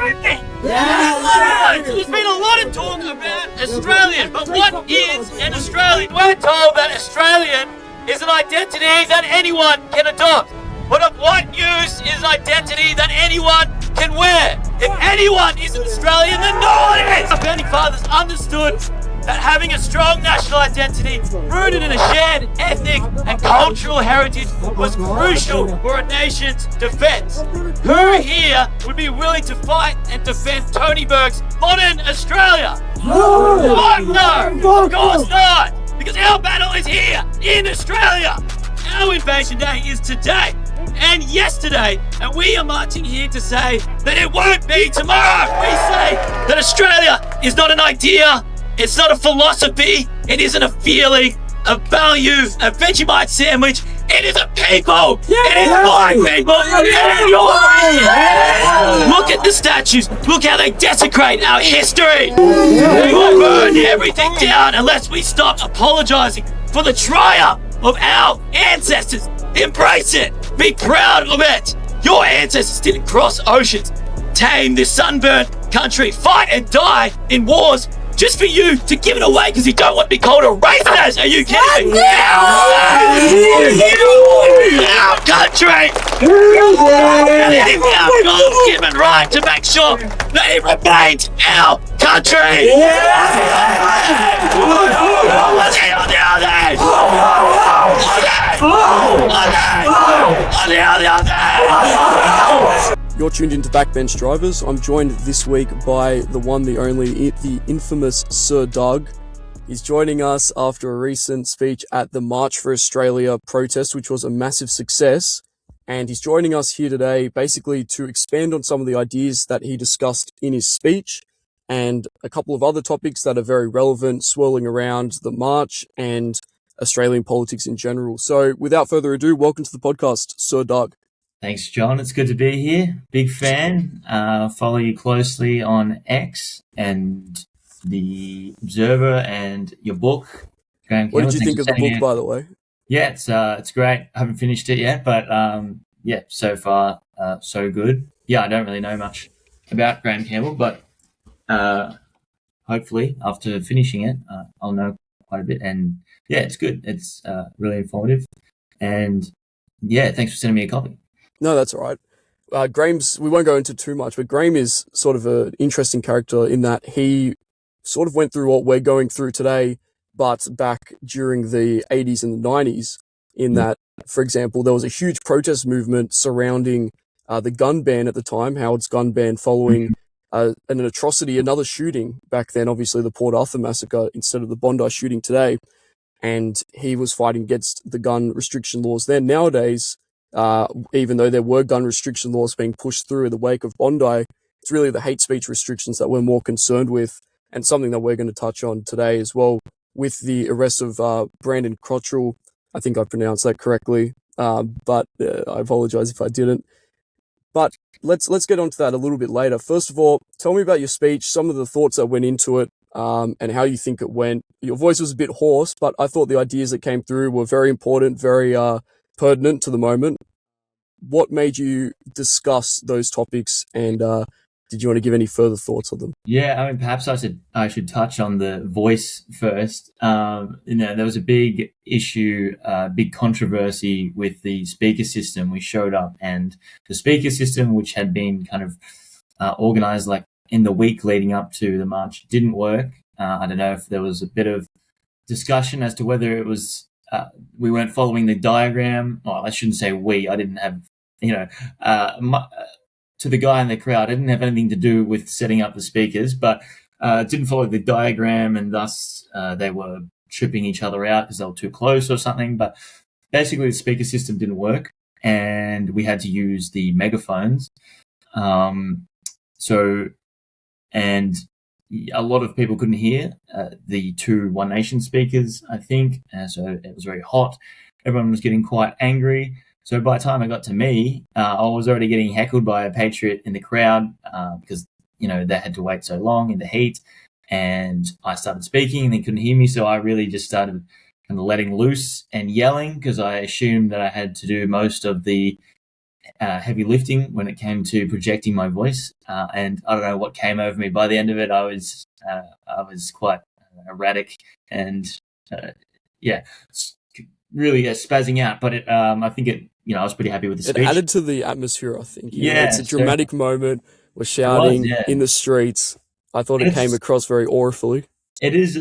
There's been a lot of talk about Australian, but what is an Australian? We're told that Australian is an identity that anyone can adopt. But of what use is an identity that anyone can wear? If anyone is an Australian, then no one is! Our founding fathers understood that having a strong national identity rooted in a shared ethnic and cultural heritage was crucial for a nation's defence. Who here would be willing to fight and defend Tony Berg's modern Australia? No, of course not, because our battle is here in Australia. Our invasion day is today and yesterday, and we are marching here to say that it won't be tomorrow. We say that Australia is not an idea, it's not a philosophy, it isn't a feeling, a value, a Vegemite sandwich. It is a people. It is my people. It is yours. Look at the statues. Look how they desecrate our history. We will burn everything down unless we stop apologizing for the triumph of our ancestors. Embrace it. Be proud of it. Your ancestors didn't cross oceans, tame this sunburned country, fight and die in wars just for you to give it away because you don't want to be called a racist. Are you kidding me? Our country! And it is our God's given right to make sure that it remains our country! You're tuned into Backbench Drivers. I'm joined this week by the one, the only, the infamous Sir Doug. He's joining us after a recent speech at the March for Australia protest, which was a massive success. And he's joining us here today basically to expand on some of the ideas that he discussed in his speech and a couple of other topics that are very relevant, swirling around the march and Australian politics in general. So without further ado, welcome to the podcast, Sir Doug. Thanks, John. It's good to be here. Big fan. Follow you closely on X and the Observer and your book. What did you think of the book, by the way? Yeah, it's great. I haven't finished it yet, but yeah, so far so good. Yeah, I don't really know much about Graham Campbell, but hopefully after finishing it, I'll know quite a bit. And yeah, it's good. It's really informative. And yeah, thanks for sending me a copy. No, that's all right. Graham's, we won't go into too much, but Graham is sort of an interesting character in that he sort of went through what we're going through today, but back during the 80s and the 90s, in that, for example, there was a huge protest movement surrounding the gun ban at the time, Howard's gun ban following an atrocity, another shooting back then, obviously the Port Arthur massacre instead of the Bondi shooting today. And he was fighting against the gun restriction laws then. Nowadays, even though there were gun restriction laws being pushed through in the wake of Bondi, it's really the hate speech restrictions that we're more concerned with, and something that we're going to touch on today as well, with the arrest of Brandon Cottrell. I think I pronounced that correctly, but I apologize if I didn't. But let's get onto that a little bit later. First of all, tell me about your speech, some of the thoughts that went into it, and how you think it went. Your voice was a bit hoarse, but I thought the ideas that came through were very important, very pertinent to the moment. What made you discuss those topics, and did you want to give any further thoughts on them? Yeah, I mean, perhaps I should touch on the voice first. There was a big issue, big controversy with the speaker system. We showed up, and the speaker system, which had been kind of organized like in the week leading up to the march, didn't work. I don't know if there was a bit of discussion as to whether it was we weren't following the diagram. Well, I shouldn't say we. I didn't have, to the guy in the crowd, I didn't have anything to do with setting up the speakers, but didn't follow the diagram, and thus they were tripping each other out because they were too close or something. But basically, the speaker system didn't work, and we had to use the megaphones. And a lot of people couldn't hear the two One Nation speakers, I think. So it was very hot. Everyone was getting quite angry. So by the time it got to me, I was already getting heckled by a patriot in the crowd because, they had to wait so long in the heat. And I started speaking and they couldn't hear me. So I really just started kind of letting loose and yelling because I assumed that I had to do most of the heavy lifting when it came to projecting my voice, and I don't know what came over me. By the end of it, I was quite erratic and yeah, really spazzing out. But I think I was pretty happy with the It speech. added to the atmosphere, I think. Yeah, It's a dramatic moment. We're shouting in the streets. I thought it came across very aurifully. It is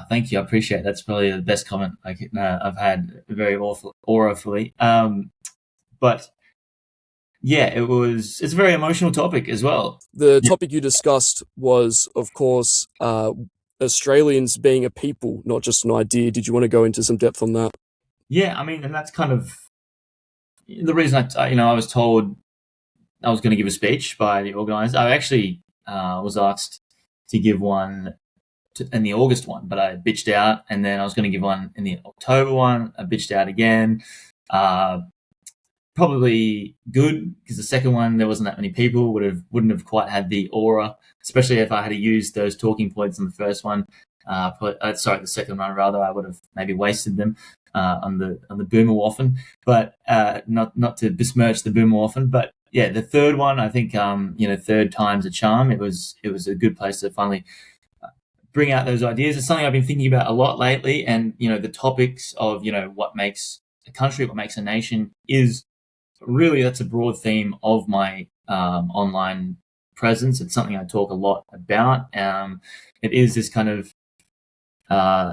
thank you, I appreciate it. That's probably the best comment I've had, very aurifully. But yeah, it's a very emotional topic as well. The topic you discussed was, of course, Australians being a people, not just an idea. Did you want to go into some depth on that? Yeah, I mean, and that's kind of the reason I was told I was going to give a speech by the organisers. I actually was asked to give one in the August one, but I bitched out, and then I was going to give one in the October one. I bitched out again. Probably good, because the second one there wasn't that many people, wouldn't have quite had the aura, especially if I had to use those talking points in the first one. The second one rather, I would have maybe wasted them on the boomer waffen, but not to besmirch the boomer waffen. But yeah, the third one, I think third time's a charm. It was a good place to finally bring out those ideas. It's something I've been thinking about a lot lately, and the topics of what makes a country, what makes a nation is really, that's a broad theme of my online presence. It's something I talk a lot about. It is this kind of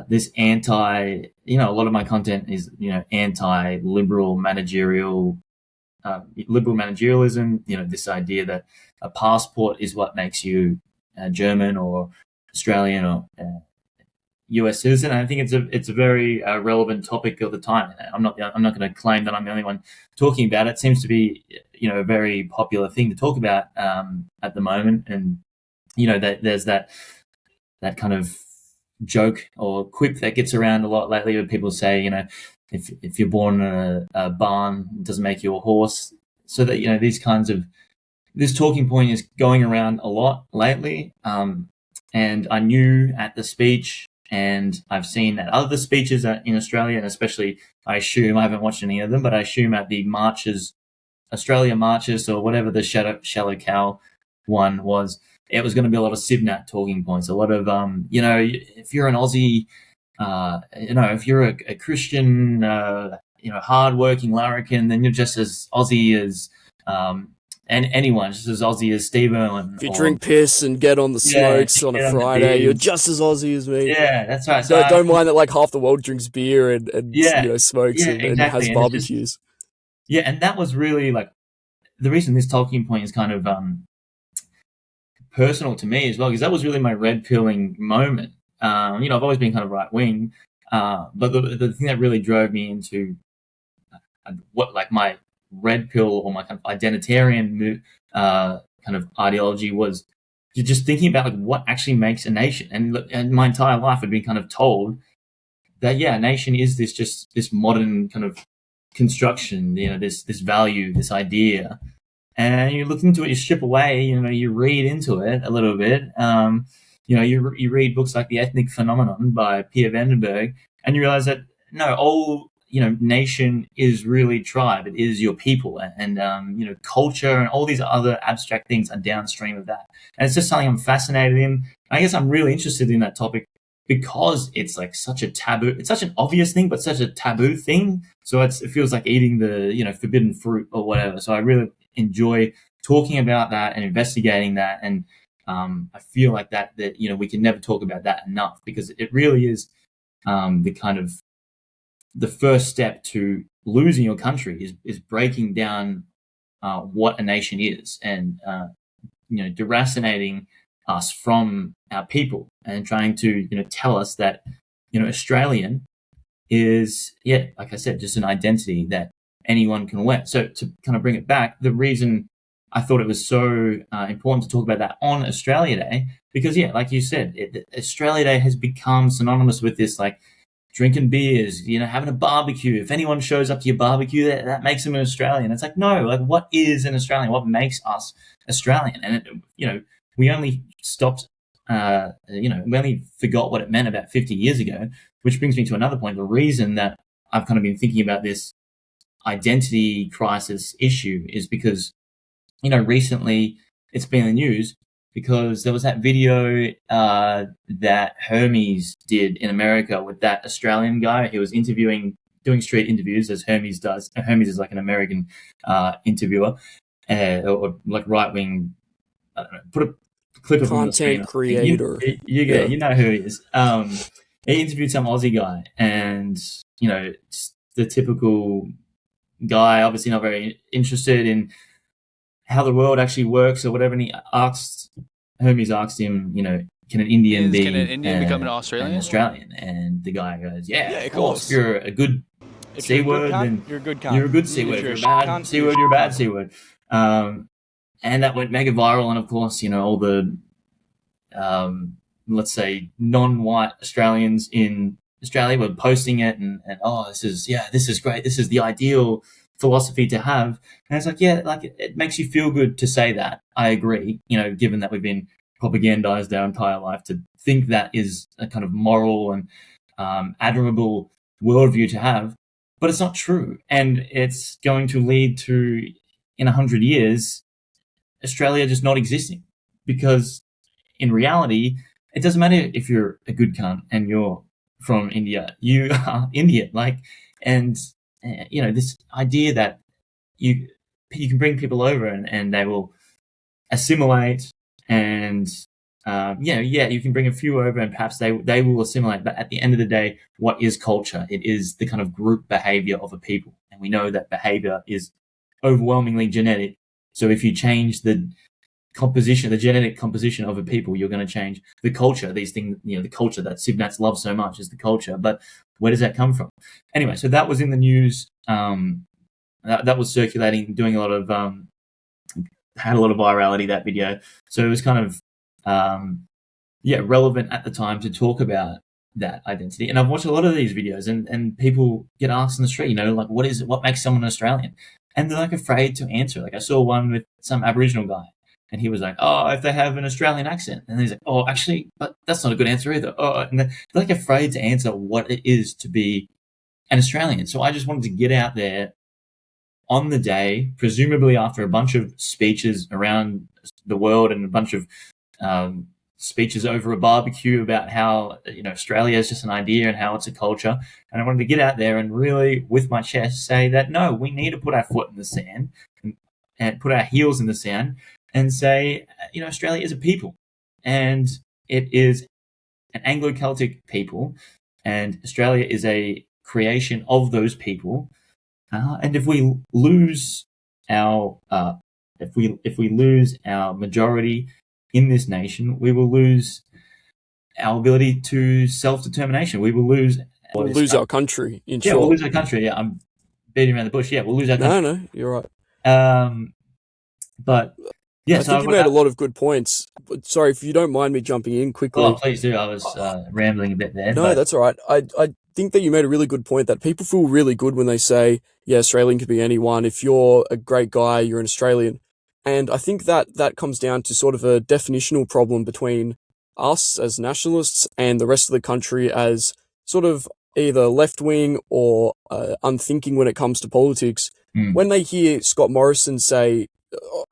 this anti, a lot of my content is anti-liberal managerialism. This idea that a passport is what makes you German or Australian or US citizen. And I think it's a very relevant topic of the time. I'm not going to claim that I'm the only one talking about it. It seems to be a very popular thing to talk about at the moment. And that there's that kind of joke or quip that gets around a lot lately, where people say if you're born in a barn, it doesn't make you a horse. So that these kinds of, this talking point is going around a lot lately. And I knew at the speech, and I've seen at other speeches in Australia, and especially, I haven't watched any of them, but I assume at the marches, Australia marches, or whatever the shallow cow one was, it was going to be a lot of Sivnat talking points, a lot of, if you're an Aussie, if you're a Christian, hardworking larrikin, then you're just as Aussie as, and anyone, just as Aussie as Steve Irwin. If you drink piss and get on the smokes on a Friday, you're just as Aussie as me. Yeah, that's right. So don't mind that like half the world drinks beer and smokes and has barbecues. And that was really like the reason this talking point is kind of personal to me as well, because that was really my red pilling moment. I've always been kind of right wing, but the thing that really drove me into what like my red pill or my kind of identitarian kind of ideology was just thinking about like what actually makes a nation. And my entire life I'd been kind of told that a nation is this modern kind of construction, this value, this idea. And you look into it, you strip away, you read into it a little bit. You read books like The Ethnic Phenomenon by Pierre Vandenberg, and you realize that nation is really tribe. It is your people, and culture and all these other abstract things are downstream of that. And it's just something I'm fascinated in. I guess I'm really interested in that topic because it's like such a taboo. It's such an obvious thing, but such a taboo thing. So it feels like eating the forbidden fruit or whatever. So I really enjoy talking about that and investigating that. And I feel like that we can never talk about that enough, because it really is the kind of the first step to losing your country is breaking down what a nation is, and deracinating us from our people, and trying to tell us that Australian is like I said, just an identity that anyone can wear. So to kind of bring it back, the reason I thought it was so important to talk about that on Australia Day, because like you said, Australia Day has become synonymous with this like drinking beers, having a barbecue. If anyone shows up to your barbecue, that makes them an Australian. It's like, no, like what is an Australian? What makes us Australian? And we only stopped, we only forgot what it meant about 50 years ago, which brings me to another point. The reason that I've kind of been thinking about this identity crisis issue is because, recently it's been in the news because there was that video that Hermes did in America with that Australian guy. He was doing street interviews as Hermes does. Hermes is like an American interviewer or like right-wing. I don't know, put a clip of him on the screen. Content creator. You know who he is. He interviewed some Aussie guy, and the typical guy, obviously not very interested in how the world actually works or whatever. And Hermes asked him, can an Indian become an Australian? And the guy goes, yeah, of course. If you're a good C word, then you're a good cunt. You're a good C word. If you're a bad C word, you're a bad C word. And that went mega viral. And of course, all the, let's say, non-white Australians in Australia were posting it and this is great. This is the ideal philosophy to have. And it's like, it makes you feel good to say that. I agree, given that we've been propagandized our entire life to think that is a kind of moral and admirable worldview to have. But it's not true. And it's going to lead to, in 100 years, Australia just not existing. Because in reality, it doesn't matter if you're a good cunt and you're from India. You are Indian. This idea that you can bring people over and they will assimilate and you can bring a few over and perhaps they will assimilate. But at the end of the day, what is culture? It is the kind of group behavior of a people. And we know that behavior is overwhelmingly genetic. So if you change the genetic composition of a people, you're going to change the culture. These things, the culture that Sivnats loves so much is the culture. But where does that come from? Anyway, so that was in the news. That was circulating, doing a lot of, had a lot of virality, that video. So it was kind of, relevant at the time to talk about that identity. And I've watched a lot of these videos and people get asked in the street, what makes someone Australian? And they're afraid to answer. I saw one with some Aboriginal guy. And he was like, if they have an Australian accent. And he's like, actually, but that's not a good answer either. And they're afraid to answer what it is to be an Australian. So I just wanted to get out there on the day, presumably after a bunch of speeches around the world and a bunch of speeches over a barbecue about how, Australia is just an idea and how it's a culture. And I wanted to get out there and really, with my chest, say that, no, we need to put our foot in the sand and put our heels in the sand and say, Australia is a people and it is an Anglo-Celtic people and Australia is a creation of those people. And if we lose our majority in this nation, we will lose our ability to self-determination. We will lose our country, in short. We'll lose our country. Yeah, I'm beating around the bush. Yeah, we'll lose our country. No, you're right. But yeah, I think you made a lot of good points. But sorry, if you don't mind me jumping in quickly. Oh, please do. I was rambling a bit there. No, that's all right. I think that you made a really good point that people feel really good when they say, Australian could be anyone. If you're a great guy, you're an Australian. And I think that comes down to sort of a definitional problem between us as nationalists and the rest of the country as sort of either left-wing or unthinking when it comes to politics. When they hear Scott Morrison say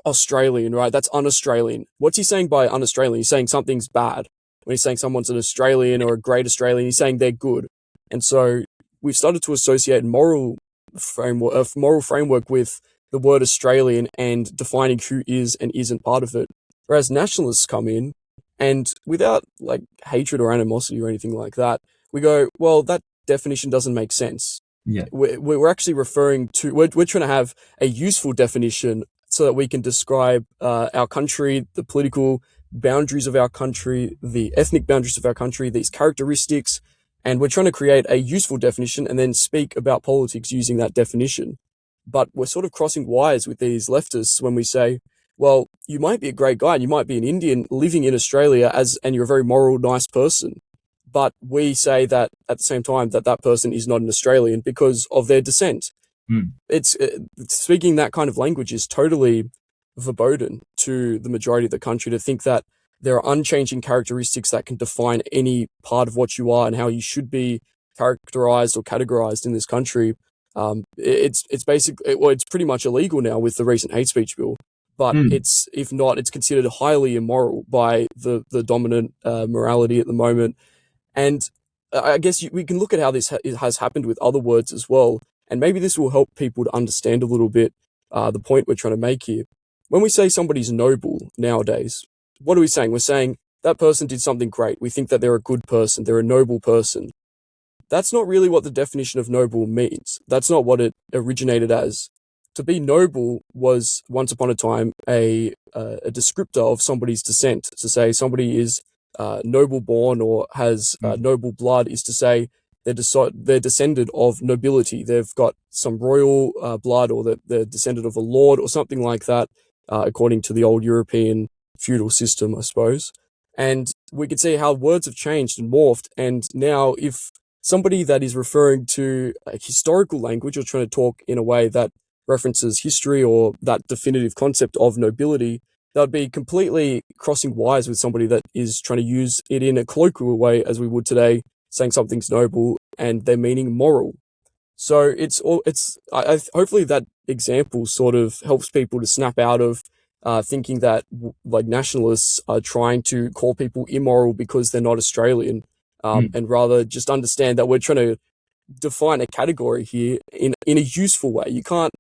Australian, right, that's un-Australian. What's he saying by un-Australian? He's saying something's bad. When he's saying someone's an Australian or a great Australian, he's saying they're good. And so we've started to associate moral framework with the word Australian and defining who is and isn't part of it. Whereas nationalists come in and without hatred or animosity or anything like that, we go, well, that definition doesn't make sense. Yeah. We're actually referring to, we're trying to have a useful definition so that we can describe our country, the political boundaries of our country, the ethnic boundaries of our country, these characteristics, and we're trying to create a useful definition and then speak about politics using that definition. But we're sort of crossing wires with these leftists when we say, well, you might be a great guy and you might be an Indian living in Australia and you're a very moral, nice person. But we say that at the same time that person is not an Australian because of their descent. It's speaking that kind of language is totally verboten to the majority of the country to think that there are unchanging characteristics that can define any part of what you are and how you should be characterized or categorized in this country. It's basically, well, it's pretty much illegal now with the recent hate speech bill. But it's, if not, it's considered highly immoral by the dominant morality at the moment. And I guess we can look at how this has happened with other words as well. And maybe this will help people to understand a little bit the point we're trying to make here. When we say somebody's noble nowadays, what are we saying? We're saying that person did something great. We think that they're a good person. They're a noble person. That's not really what the definition of noble means. That's not what it originated as. To be noble was once upon a time a descriptor of somebody's descent. To say somebody is noble born or has noble blood is to say they're descended of nobility. They've got some royal blood, or they're descended of a lord or something like that, according to the old European feudal system, I suppose. And we could see how words have changed and morphed. And now if somebody that is referring to a historical language or trying to talk in a way that references history or that definitive concept of nobility, that would be completely crossing wires with somebody that is trying to use it in a colloquial way, as we would today, saying something's noble and they're meaning moral. So hopefully that example sort of helps people to snap out of thinking that like nationalists are trying to call people immoral because they're not Australian, and rather just understand that we're trying to define a category here in a useful way. You can't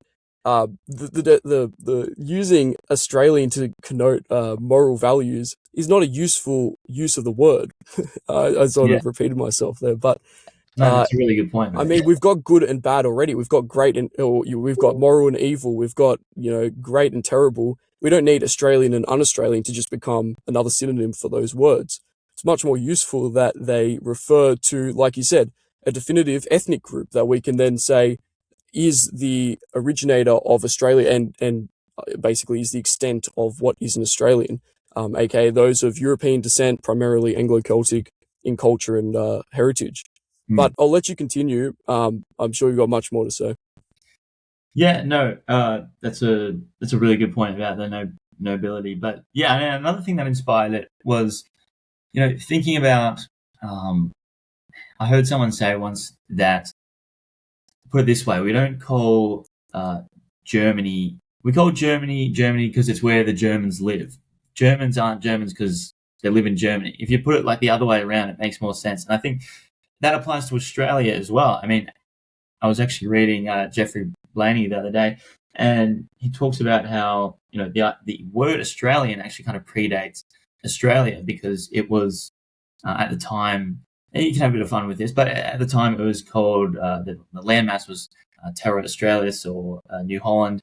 the using Australian to connote moral values is not a useful use of the word. I sort of repeated myself there, but no, that's a really good point, man. I mean, we've got good and bad already. We've got great and we've got moral and evil. We've got, great and terrible. We don't need Australian and un-Australian to just become another synonym for those words. It's much more useful that they refer to, like you said, a definitive ethnic group that we can then say is the originator of Australia and basically is the extent of what is an Australian, aka those of European descent, primarily Anglo-Celtic in culture and heritage. But I'll let you continue. I'm sure you've got much more to say. Yeah, no, that's a really good point about the nobility. But yeah, and another thing that inspired it was, thinking about. I heard someone say once that, put it this way, we don't call Germany. We call Germany because it's where the Germans live. Germans aren't Germans because they live in Germany. If you put it like the other way around, it makes more sense. And I think that applies to Australia as well. I mean, I was actually reading Jeffrey Blaney the other day, and he talks about how the word Australian actually kind of predates Australia, because it was at the time. And you can have a bit of fun with this, but at the time it was called the landmass was Terra Australis, or New Holland,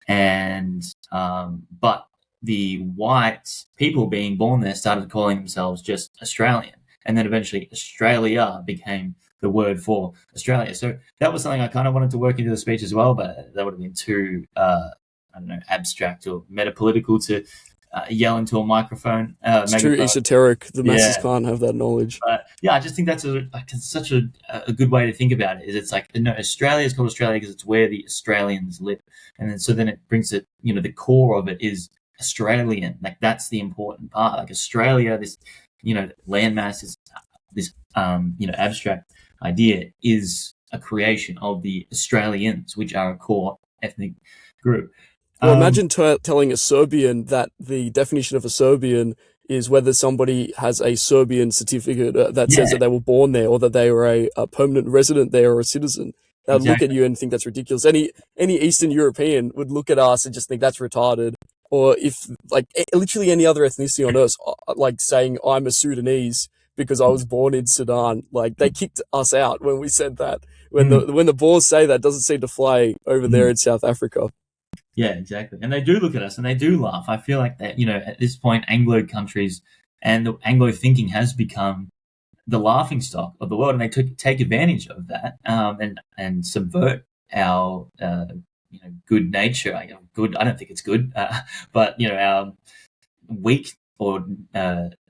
and but the white people being born there started calling themselves just Australian. And then eventually Australia became the word for Australia. So that was something I kind of wanted to work into the speech as well, but that would have been too, abstract or metapolitical to yell into a microphone. It's too esoteric. The masses can't have that knowledge. But yeah, I just think that's such a good way to think about it. Is it's like, Australia is called Australia because it's where the Australians live. And then it brings it, the core of it is Australian. Like, that's the important part. Like, Australia, this, landmass is this, abstract idea is a creation of the Australians, which are a core ethnic group. Well, imagine telling a Serbian that the definition of a Serbian is whether somebody has a Serbian certificate that says that they were born there, or that they were a permanent resident there or a citizen. They'd look at you and think that's ridiculous. Any Eastern European would look at us and just think that's retarded. Or if, like, literally any other ethnicity on earth, like saying I'm a Sudanese because I was born in Sudan, like, they kicked us out when we said that. When the Boers say that, it doesn't seem to fly over there in South Africa. Yeah, exactly. And they do look at us and they do laugh. I feel like that, at this point, Anglo countries and the Anglo thinking has become the laughing stock of the world, and they take advantage of that and subvert our good nature. Good, I don't think it's good, but our weak or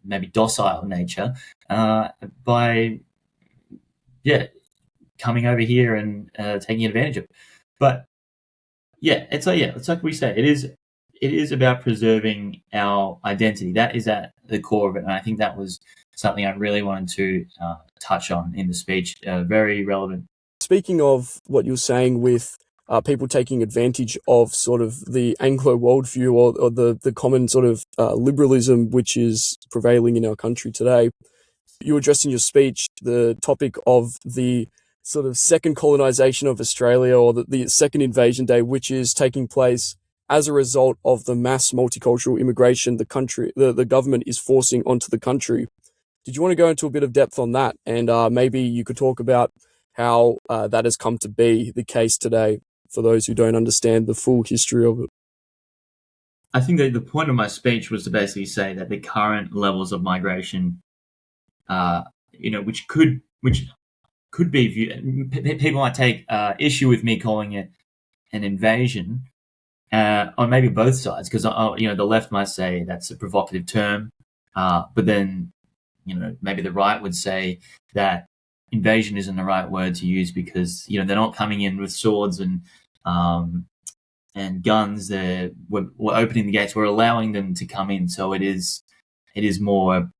maybe docile nature by coming over here and taking advantage of it. But yeah, it's like we say, it is about preserving our identity. That is at the core of it, and I think that was something I really wanted to touch on in the speech. Very relevant. speaking of what you're saying with people taking advantage of sort of the Anglo worldview or the common sort of liberalism which is prevailing in our country today, you addressed in your speech the topic of the sort of second colonization of Australia, or the second invasion day, which is taking place as a result of the mass multicultural immigration the government is forcing onto the country. Did you want to go into a bit of depth on that? And maybe you could talk about how that has come to be the case today for those who don't understand the full history of it. I think that the point of my speech was to basically say that the current levels of migration, which could be viewed, people might take issue with me calling it an invasion, on maybe both sides, because the left might say that's a provocative term, but then maybe the right would say that invasion isn't the right word to use because they're not coming in with swords and guns. We're opening the gates. We're allowing them to come in. So it is more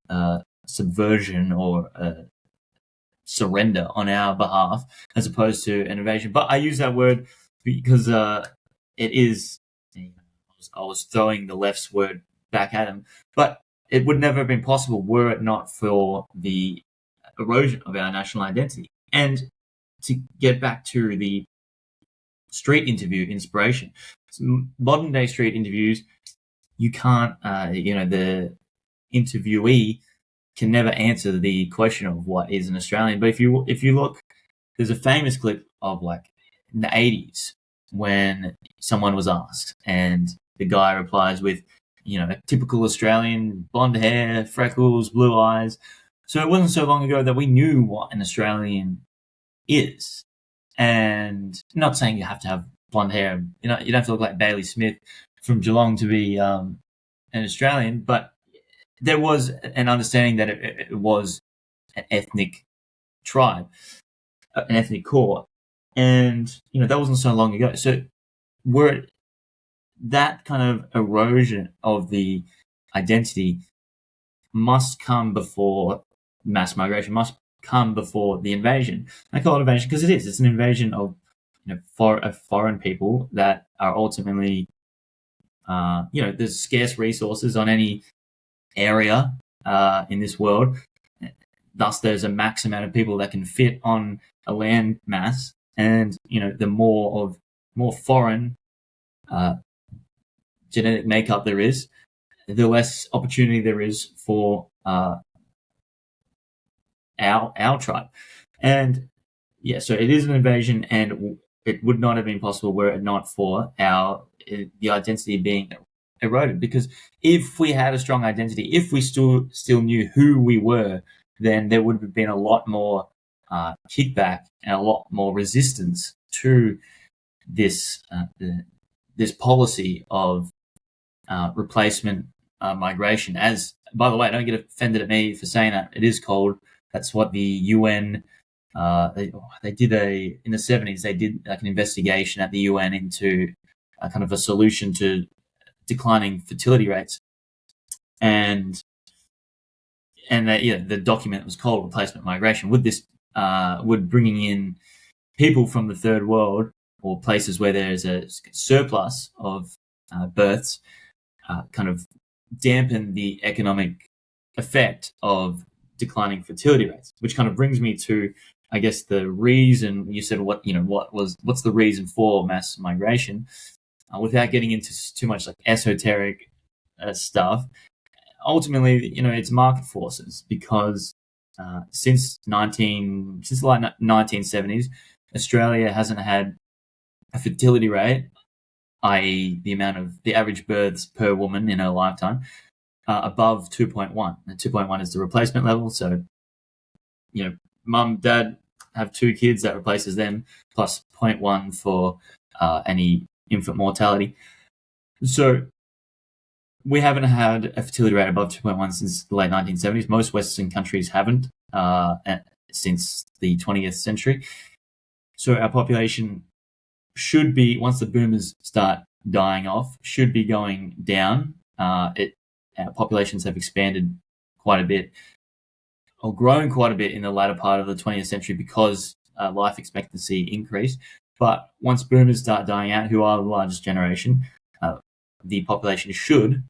subversion or surrender on our behalf as opposed to an invasion. But I use that word because it is. I was throwing the left's word back at them, but it would never have been possible were it not for the erosion of our national identity. And to get back to the street interview inspiration, modern day street interviews, you can't, the interviewee can never answer the question of what is an Australian. But if you look, there's a famous clip of like in the 80s when someone was asked and the guy replies with, a typical Australian, blonde hair, freckles, blue eyes. So it wasn't so long ago that we knew what an Australian is. And not saying you have to have blonde hair. You don't have to look like Bailey Smith from Geelong to be an Australian, but there was an understanding that it was an ethnic tribe, an ethnic core. And, that wasn't so long ago. So that kind of erosion of the identity must come before mass migration, must come before the invasion. I call it invasion because it's an invasion of foreign people that are ultimately there's scarce resources on any area in this world. Thus there's a max amount of people that can fit on a land mass, and the more foreign genetic makeup there is, the less opportunity there is for our tribe. And so it is an invasion, and it would not have been possible were it not for the identity being eroded. Because if we had a strong identity, if we still knew who we were, then there would have been a lot more kickback and a lot more resistance to this policy of replacement migration. As, by the way, don't get offended at me for saying that. It is called. That's what the UN they did in the 70s. They did like an investigation at the UN into a kind of a solution to declining fertility rates, and the document was called replacement migration. Would bringing in people from the third world or places where there's a surplus of births kind of dampen the economic effect of declining fertility rates, which kind of brings me to, I guess, the reason you said what's the reason for mass migration, without getting into too much like esoteric stuff. Ultimately, it's market forces, because since the late 1970s, Australia hasn't had a fertility rate, i.e. the average births per woman in her lifetime, above 2.1. And 2.1 is the replacement level. So, mum, dad have two kids, that replaces them, plus 0.1 for any infant mortality. So we haven't had a fertility rate above 2.1 since the late 1970s. Most Western countries haven't since the 20th century. So our population should be, once the boomers start dying off, should be going down. Our populations have expanded quite a bit, or grown quite a bit in the latter part of the 20th century, because life expectancy increase. But once boomers start dying out, who are the largest generation, the population should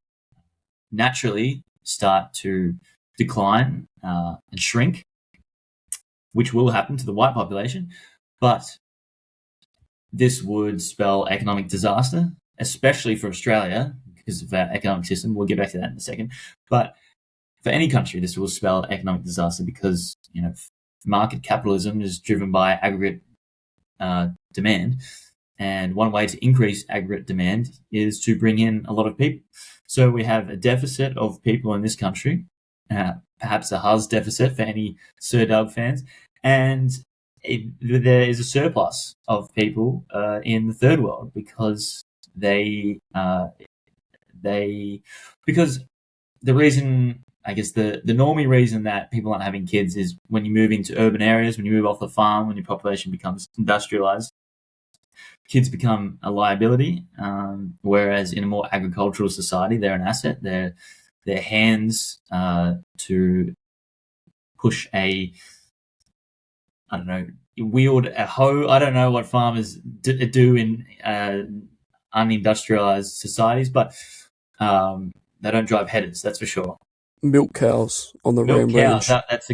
naturally start to decline and shrink, which will happen to the white population. But this would spell economic disaster, especially for Australia because of our economic system. We'll get back to that in a second. But for any country, this will spell economic disaster because, market capitalism is driven by aggregate demand. And one way to increase aggregate demand is to bring in a lot of people. So we have a deficit of people in this country, perhaps a Huz deficit for any Sir Doug fans, and there is a surplus of people in the third world because because the reason, I guess the normie reason that people aren't having kids is when you move into urban areas, when you move off the farm, when your population becomes industrialized, kids become a liability, whereas in a more agricultural society, they're an asset. They're hands to push wield a hoe. I don't know what farmers do in unindustrialized societies, but they don't drive headers, that's for sure. Milk cows on the Milk Ram cows, Range. that's a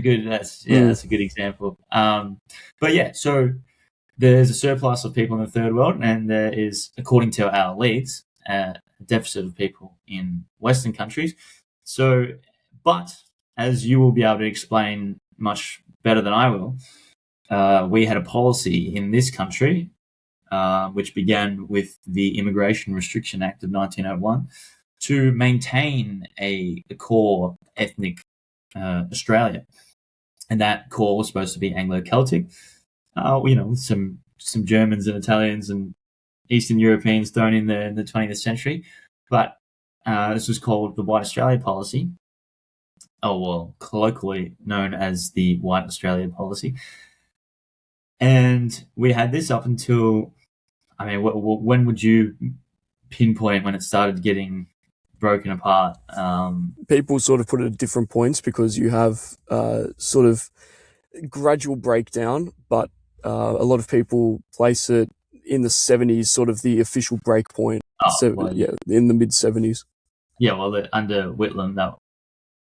good example. But yeah, so there's a surplus of people in the third world, and there is, according to our leads, a deficit of people in Western countries. So, but as you will be able to explain much better than I will, we had a policy in this country, which began with the Immigration Restriction Act of 1901, to maintain a core ethnic Australia. And that core was supposed to be Anglo-Celtic, with some Germans and Italians and Eastern Europeans thrown in there in the 20th century. But this was called the White Australia Policy, colloquially known as the White Australia Policy. And we had this up until, when would you pinpoint when it started getting broken apart? People sort of put it at different points because you have sort of gradual breakdown, but a lot of people place it in the 70s, sort of the official break point. In the mid 70s. Yeah, well, under Whitlam, that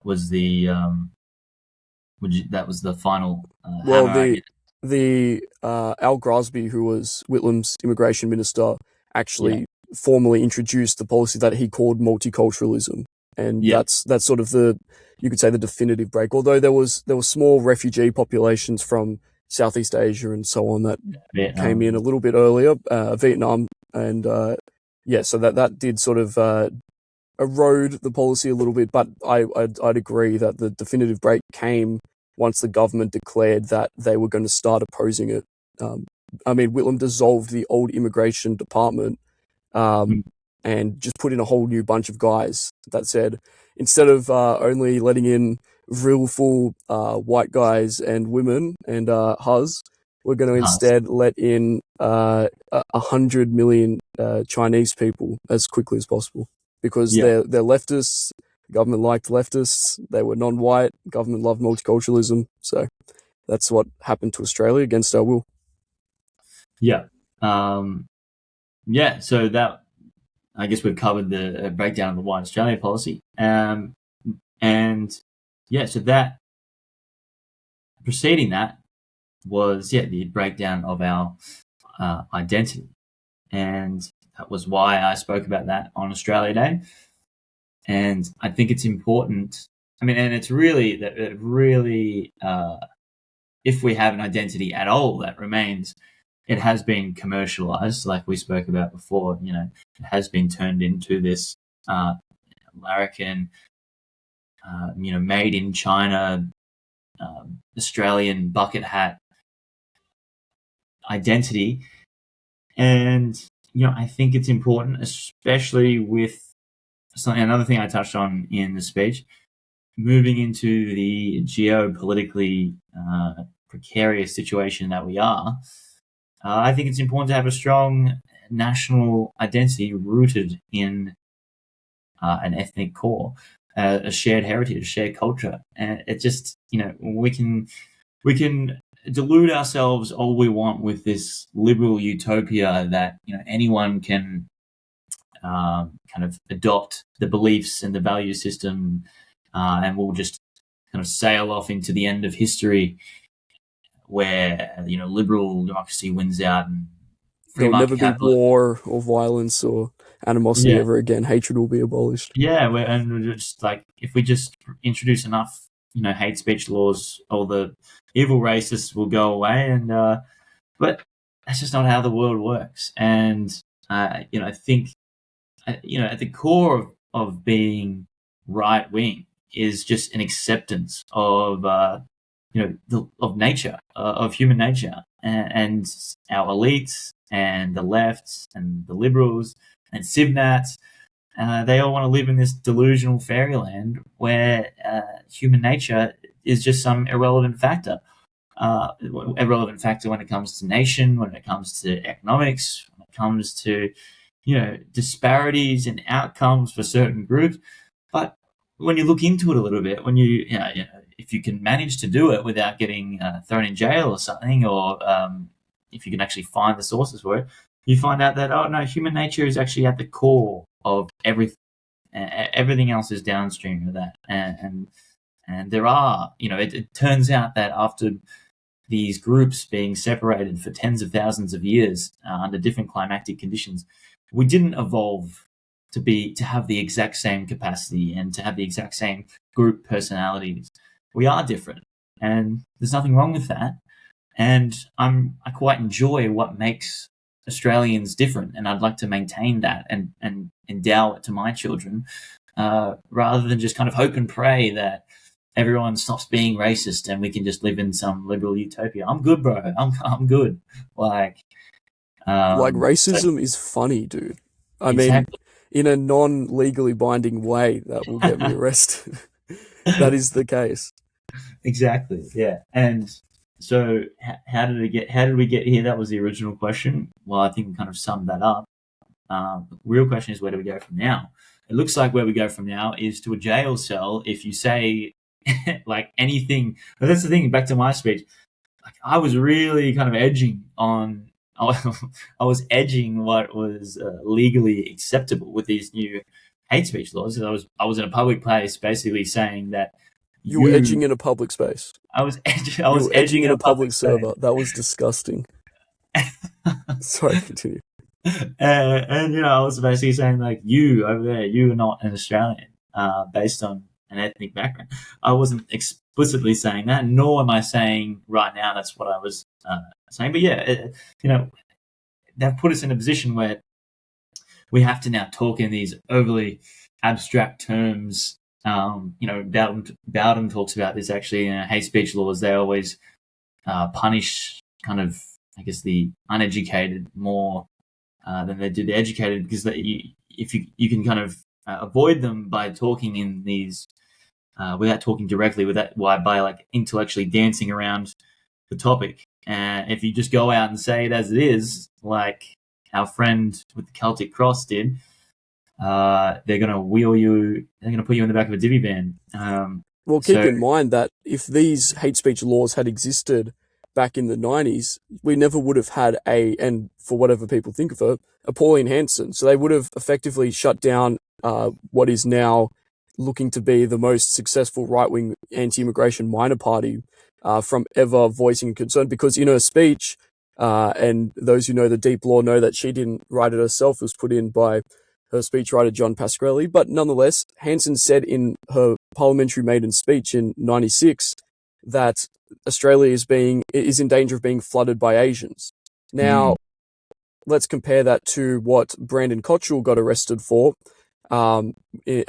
was the final. Al Grasby, who was Whitlam's immigration minister, actually formally introduced the policy that he called multiculturalism, and that's sort of you could say the definitive break. Although there were small refugee populations from Southeast Asia and so on that came in a little bit earlier, Vietnam, and so that did sort of erode the policy a little bit. But I'd agree that the definitive break came once the government declared that they were going to start opposing it. Whitlam dissolved the old immigration department and just put in a whole new bunch of guys that said, instead of only letting in real full white guys and women and Huz, we're going to instead let in 100 million Chinese people as quickly as possible, because they're leftists. The government liked leftists. They were non-white. Government loved multiculturalism. So that's what happened to Australia against our will. Yeah. So that, I guess we've covered the breakdown of the White Australia policy. So that preceding that was the breakdown of our identity, and that was why I spoke about that on Australia Day. And I think it's important. And it's really if we have an identity at all that remains, it has been commercialized, like we spoke about before. It has been turned into this American, made in China, Australian bucket hat identity. And, I think it's important, especially with another thing I touched on in the speech, moving into the geopolitically precarious situation that we are. I think it's important to have a strong national identity rooted in an ethnic core, a shared heritage, a shared culture. And it just, we can delude ourselves all we want with this liberal utopia that anyone can kind of adopt the beliefs and the value system, and we'll just kind of sail off into the end of history where liberal democracy wins out and free There'll never market be capitalism. war or violence or animosity Yeah, ever again. Hatred will be abolished. yeah, and we're just like, if we just introduce enough hate speech laws, all the evil racists will go away, and but that's just not how the world works. And I think at the core of being right wing is just an acceptance of of nature, of human nature, and our elites and the lefts and the liberals and civnats. They all want to live in this delusional fairyland where human nature is just some irrelevant factor. Irrelevant factor when it comes to nation, when it comes to economics, when it comes to disparities in outcomes for certain groups. But when you look into it a little bit, when if you can manage to do it without getting thrown in jail or something, or if you can actually find the sources for it, you find out that, oh no, human nature is actually at the core of everything. Everything else is downstream of that, and there are, it turns out that after these groups being separated for tens of thousands of years under different climatic conditions, we didn't evolve to have the exact same capacity and to have the exact same group personalities. We are different, and there's nothing wrong with that. And I quite enjoy what makes Australians different, and I'd like to maintain that and endow it to my children, rather than just kind of hope and pray that everyone stops being racist and we can just live in some liberal utopia. I'm good, bro. I'm good. Like Racism is funny, dude. I mean, exactly. in a non-legally binding way that will get me arrested. That is the case. Exactly. Yeah. And so how did we get here? That was the original question. Well, I think we kind of summed that up. The real question is, where do we go from now? It looks like where we go from now is to a jail cell if you say like anything. But that's the thing, back to my speech. Like, I was really kind of edging on I was edging what was legally acceptable with these new hate speech laws. I was in a public place basically saying that You were edging in a public space. I was edging. You were edging in a public space. server. That was disgusting. Sorry, continue. And I was basically saying, like, you over there, you are not an Australian based on an ethnic background. I wasn't explicitly saying that, nor am I saying right now that's what I was saying. But yeah, they've put us in a position where we have to now talk in these overly abstract terms. Bowden talks about this actually in hate speech laws. They always punish kind of, I guess, the uneducated more than they do the educated, because if you can kind of avoid them by talking in these without talking directly, by like intellectually dancing around the topic. And if you just go out and say it as it is, like our friend with the Celtic cross did, they're going to wheel you. They're going to put you in the back of a divvy van. Well, keep in mind that if these hate speech laws had existed back in the 90s, we never would have had and for whatever people think of her, a Pauline Hanson. So they would have effectively shut down what is now looking to be the most successful right-wing anti-immigration minor party from ever voicing concern, because in her speech, and those who know the deep law know that she didn't write it herself, it was put in by her speechwriter John Pasquarelli, but nonetheless, Hanson said in her parliamentary maiden speech in 96 that Australia is in danger of being flooded by Asians. Now, let's compare that to what Brandon Cottrell got arrested for. He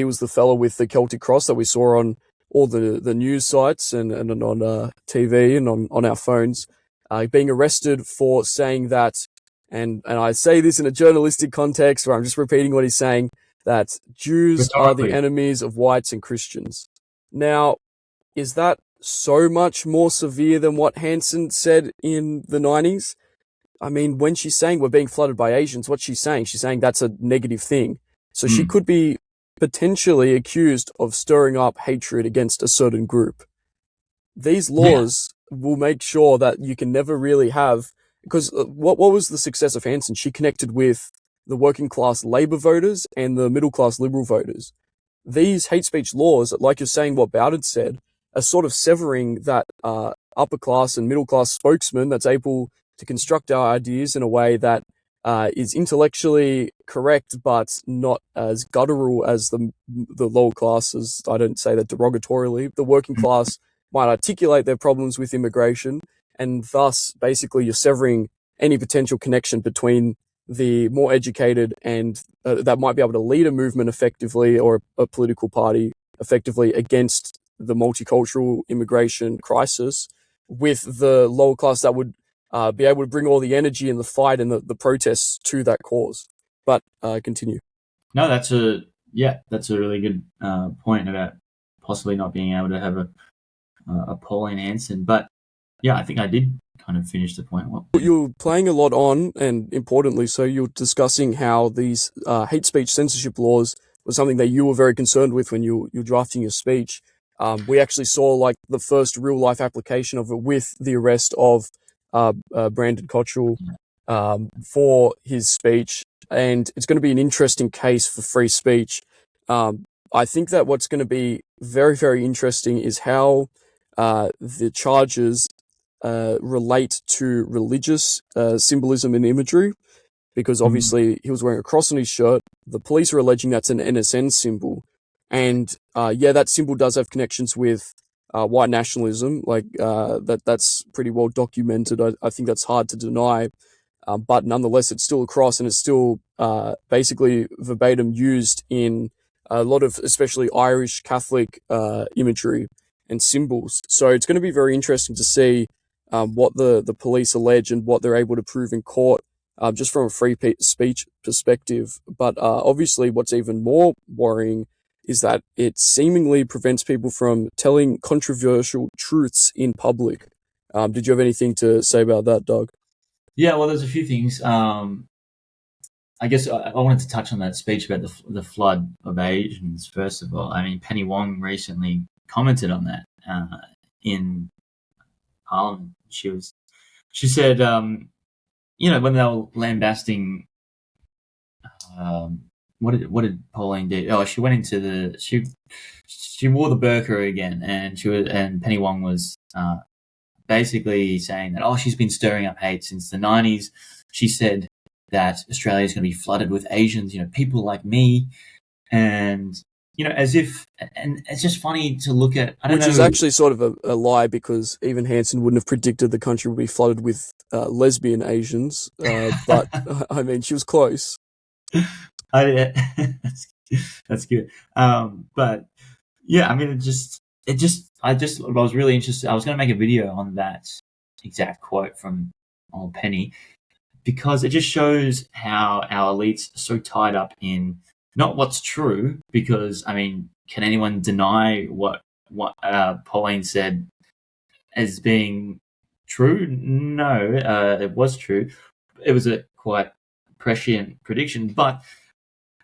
was the fellow with the Celtic cross that we saw on all the news sites and on TV and on our phones, being arrested for saying that, and I say this in a journalistic context where I'm just repeating what he's saying, that Jews are the enemies of whites and Christians. Now, is that so much more severe than what Hanson said in the 90s? I mean, when she's saying we're being flooded by Asians, what's she saying? She's saying that's a negative thing. So she could be potentially accused of stirring up hatred against a certain group. These laws will make sure that you can never really have, because what was the success of Hanson? She connected with the working class Labour voters and the middle class Liberal voters. These hate speech laws, like you're saying, what Bowden said, are sort of severing that upper class and middle class spokesman that's able to construct our ideas in a way that is intellectually correct, but not as guttural as the lower classes. I don't say that derogatorily. The working class might articulate their problems with immigration, and thus, basically, you're severing any potential connection between the more educated and that might be able to lead a movement effectively, or a political party effectively, against the multicultural immigration crisis, with the lower class that would be able to bring all the energy and the fight and the protests to that cause. But continue. No, that's a really good point about possibly not being able to have a Pauline Hanson. But yeah, I think I did kind of finish the point. You're playing a lot on, and importantly, so you're discussing how these hate speech censorship laws was something that you were very concerned with when you're drafting your speech. We actually saw like the first real life application of it with the arrest of Brandon Cottrell for his speech, and it's going to be an interesting case for free speech. I think that what's going to be very, very interesting is how the charges relate to religious symbolism and imagery, because obviously he was wearing a cross on his shirt. The police are alleging that's an NSN symbol, and that symbol does have connections with white nationalism. Like that's pretty well documented. I think that's hard to deny, but nonetheless, it's still a cross, and it's still basically verbatim used in a lot of, especially Irish Catholic imagery and symbols. So it's going to be very interesting to see what the police allege and what they're able to prove in court, just from a free speech perspective. But obviously, what's even more worrying is that it seemingly prevents people from telling controversial truths in public. Did you have anything to say about that, Doug? Yeah, well, there's a few things. I guess I wanted to touch on that speech about the flood of Asians, first of all. I mean, Penny Wong recently commented on that in Parliament. She said, when they were lambasting, what did Pauline do? Oh, she went into she wore the burqa again, and Penny Wong was basically saying that, she's been stirring up hate since the 90s. She said that Australia is going to be flooded with Asians, people like me, and as if, and it's just funny to look at. Which is actually sort of a lie, because even Hanson wouldn't have predicted the country would be flooded with lesbian Asians. But I mean, she was close. That's good. But yeah, I mean, I was really interested. I was going to make a video on that exact quote from old Penny, because it just shows how our elites are so tied up in not what's true, because, I mean, can anyone deny what Pauline said as being true? No, it was true. It was a quite prescient prediction, but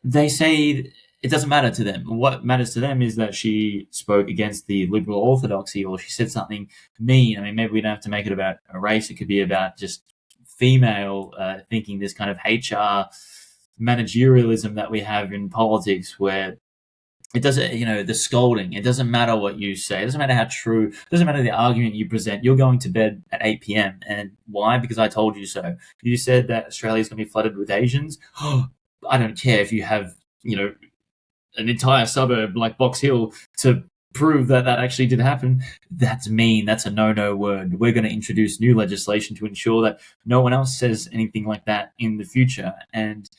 they say it doesn't matter to them. What matters to them is that she spoke against the liberal orthodoxy, or she said something mean. I mean, maybe we don't have to make it about a race. It could be about just female thinking, this kind of HR managerialism that we have in politics, where it doesn't, the scolding, it doesn't matter what you say, it doesn't matter how true, it doesn't matter the argument you present. You're going to bed at 8 p.m. And why? Because I told you so. You said that Australia's going to be flooded with Asians. I don't care if you have, an entire suburb like Box Hill to prove that actually did happen. That's mean. That's a no word. We're going to introduce new legislation to ensure that no one else says anything like that in the future. And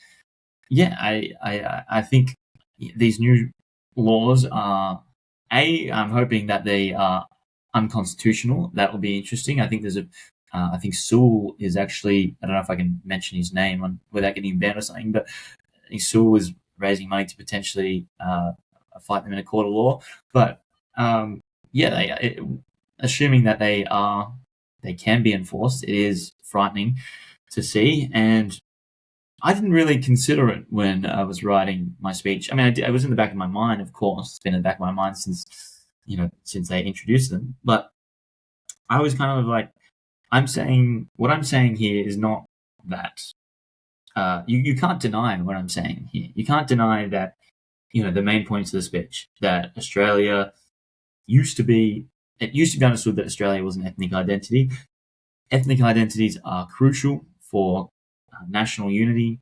yeah, I think these new laws are, I'm hoping that they are unconstitutional. That will be interesting. I think I think Sewell is actually, I don't know if I can mention his name without getting banned or something, but I think Sewell is raising money to potentially fight them in a court of law. But assuming that they can be enforced, it is frightening to see. And I didn't really consider it when I was writing my speech. I mean, it was in the back of my mind, of course. It's been in the back of my mind since they introduced them. But I was kind of like, what I'm saying here is not that. You can't deny what I'm saying here. You can't deny that, the main points of the speech, that Australia used to be, it used to be understood that Australia was an ethnic identity. Ethnic identities are crucial for national unity.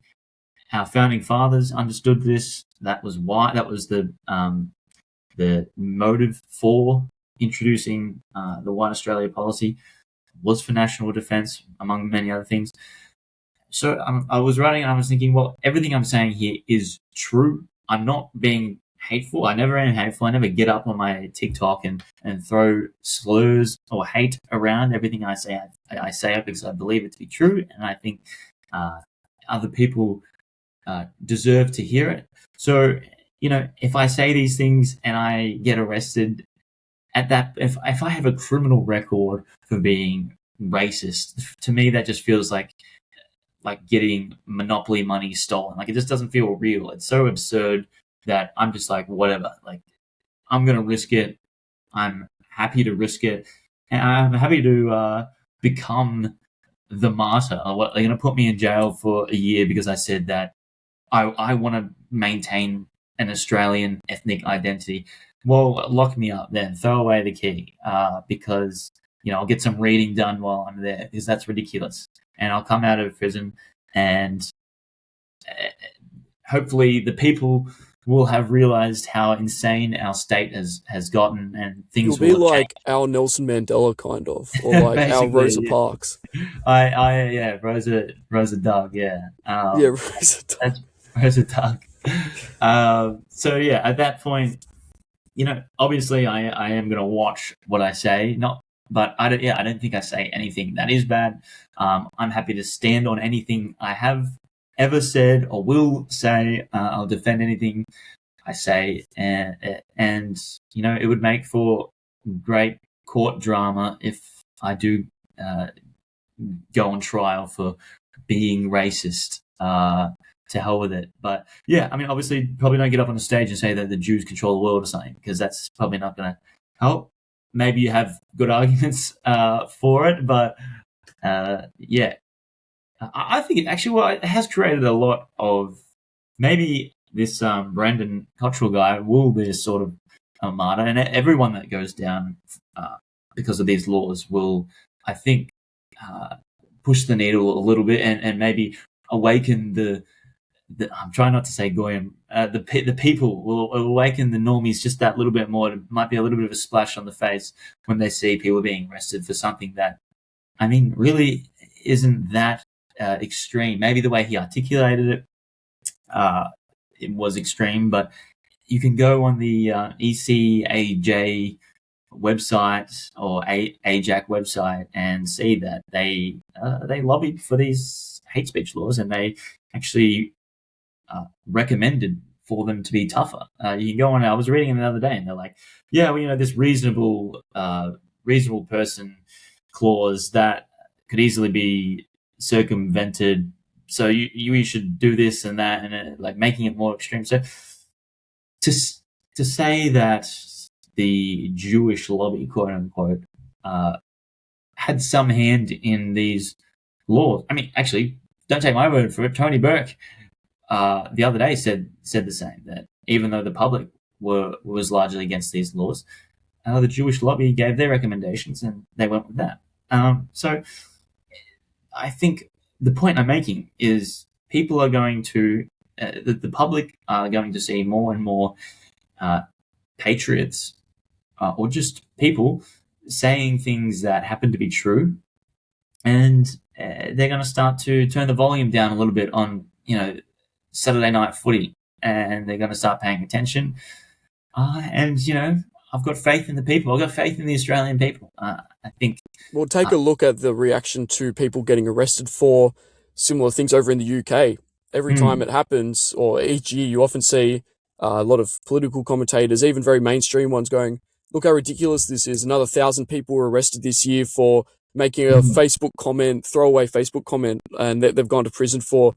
Our founding fathers understood this. That was the motive for introducing the White Australia policy, was for national defence, among many other things. So I was writing and I was thinking, well, everything I'm saying here is true. I'm not being hateful. I never am hateful. I never get up on my TikTok and throw slurs or hate around. Everything I say, I say it because I believe it to be true, and I think other people deserve to hear it. So, if I say these things and I get arrested, if I have a criminal record for being racist, to me that just feels like getting monopoly money stolen. Like, it just doesn't feel real. It's so absurd that I'm just like, whatever. Like, I'm gonna risk it. I'm happy to risk it, and I'm happy to become the martyr. What, they're gonna put me in jail for a year because I said that I want to maintain an Australian ethnic identity. Well, lock me up then. Throw away the key, because I'll get some reading done while I'm there, because that's ridiculous. And I'll come out of prison, and hopefully the people will have realized how insane our state has gotten, and things You'll be will like our Nelson Mandela, kind of, or like our Rosa yeah. Parks. Yeah, Rosa Dog, yeah. Yeah, Rosa. That's Rosa Dog. So yeah, at that point, obviously I am going to watch what I say, but I don't think I say anything that is bad. I'm happy to stand on anything I have ever said or will say. I'll defend anything I say, and it would make for great court drama if I do go on trial for being racist. To hell with it. But yeah, I mean, obviously, probably don't get up on the stage and say that the Jews control the world or something, because that's probably not going to help. Maybe you have good arguments for it, but yeah, I think it actually, it has created a lot of, maybe this Brandon Cottrell guy will be a sort of a martyr, and everyone that goes down because of these laws will, I think, push the needle a little bit, and maybe awaken I'm trying not to say goyim. The people will awaken the normies just that little bit more. It might be a little bit of a splash on the face when they see people being arrested for something that, I mean, really isn't that extreme. Maybe the way he articulated it was extreme, but you can go on the ECAJ website or AJAC website and see that they lobbied for these hate speech laws, and they actually recommended for them to be tougher. You can go on. I was reading them the other day, and they're like, "Yeah, well, this reasonable person clause that could easily be circumvented. So you should do this and that, and like making it more extreme." So to say that the Jewish lobby, quote unquote, had some hand in these laws. I mean, actually, don't take my word for it. Tony Burke the other day said the same, that even though the public was largely against these laws, the Jewish lobby gave their recommendations and they went with that. So I think the point I'm making is people are going to, the public are going to see more and more patriots or just people saying things that happen to be true, and they're going to start to turn the volume down a little bit on Saturday night footy, and they're going to start paying attention. And I've got faith in the people. I've got faith in the Australian people. I think. Well, take a look at the reaction to people getting arrested for similar things over in the UK. Every time it happens, or each year, you often see a lot of political commentators, even very mainstream ones, going, "Look how ridiculous this is. Another 1,000 people were arrested this year for making a Facebook comment, throwaway Facebook comment, and they've gone to prison for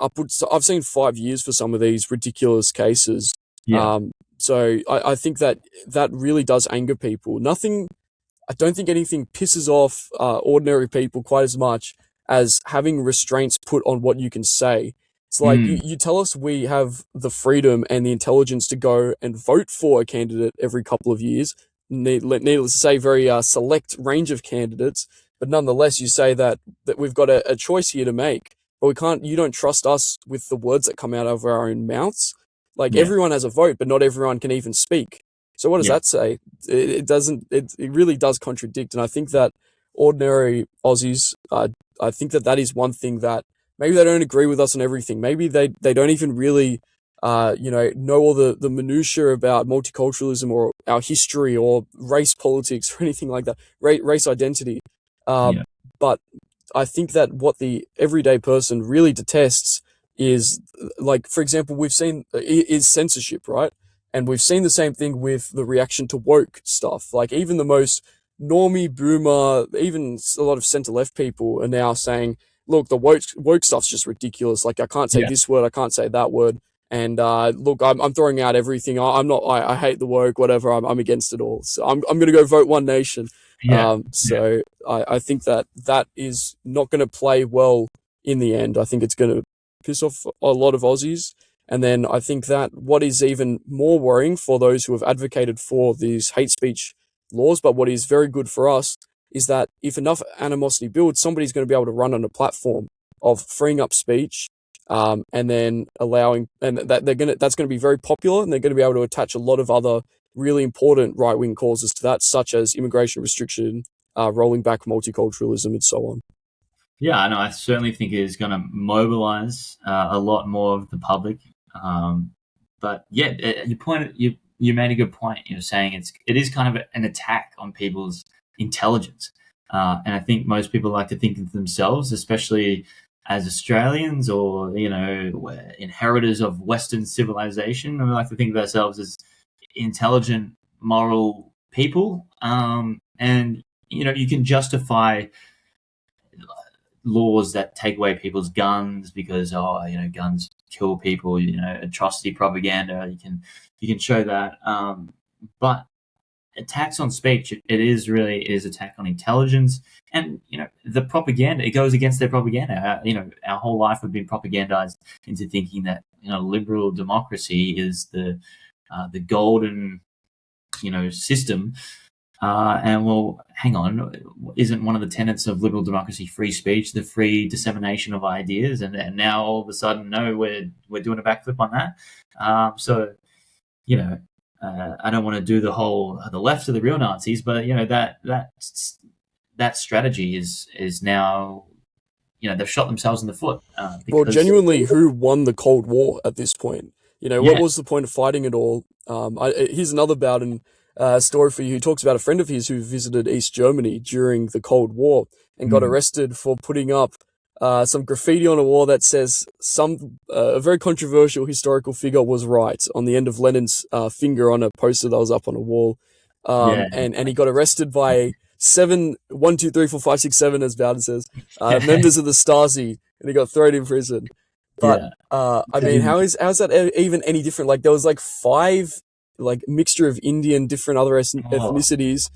upwards." I've seen 5 years for some of these ridiculous cases. Yeah. So I think that really does anger people. Nothing I don't think anything pisses off ordinary people quite as much as having restraints put on what you can say. It's like you tell us we have the freedom and the intelligence to go and vote for a candidate every couple of years. Needless to say, very select range of candidates, but nonetheless, you say that we've got a choice here to make, but we can't. You don't trust us with the words that come out of our own mouths. Like Yeah. everyone has a vote, but not everyone can even speak. So what does Yeah. that say? It doesn't. It really does contradict, and I think that ordinary Aussies, I think that is one thing that maybe they don't agree with us on everything. Maybe they don't even really, know all the minutiae about multiculturalism or our history or race politics or anything like that, race identity. Yeah. But I think that what the everyday person really detests is, like, for example, we've seen is censorship, right? And we've seen the same thing with the reaction to woke stuff. Like even the most normie boomer, even a lot of center left people are now saying, look, the woke stuff's just ridiculous. Like I can't say Yeah. this word, I can't say that word. And look, I'm throwing out everything. I hate the woke, whatever. I'm against it all. So I'm going to go vote One Nation. Yeah. So I think that is not going to play well in the end. I think it's going to piss off a lot of Aussies. And then I think that what is even more worrying for those who have advocated for these hate speech laws, but what is very good for us, is that if enough animosity builds, somebody's going to be able to run on a platform of freeing up speech, and then allowing, and that's going to be very popular, and they're going to be able to attach a lot of other really important right-wing causes to that, such as immigration restriction, rolling back multiculturalism, and so on. Yeah, I know. I certainly think it is going to mobilize a lot more of the public. But yeah, you made a good point. You're saying it is kind of an attack on people's intelligence, and I think most people like to think of themselves, especially as Australians or inheritors of Western civilization. We like to think of ourselves as intelligent, moral people, and you can justify laws that take away people's guns because guns kill people, atrocity propaganda, you can show that, but attacks on speech, it is attack on intelligence, and the propaganda, it goes against their propaganda. Our whole life we've been propagandized into thinking that liberal democracy is the golden system. And well, hang on, isn't one of the tenets of liberal democracy free speech, the free dissemination of ideas? And now all of a sudden, no, we're doing a backflip on that. So, I don't want to do the left of the real Nazis, but that strategy is now, they've shot themselves in the foot. Well, genuinely, who won the Cold War at this point? What was the point of fighting it all? Here's another Bowden story for you. He talks about a friend of his who visited East Germany during the Cold War and got arrested for putting up some graffiti on a wall that says a very controversial historical figure was right on the end of Lenin's finger on a poster that was up on a wall. And he got arrested by 1, 2, 3, 4, 5, 6, 7, as Bowden says, members of the Stasi, and he got thrown in prison. But I mean, how's that even any different? Like there was like 5 mixture of Indian, different other ethnicities,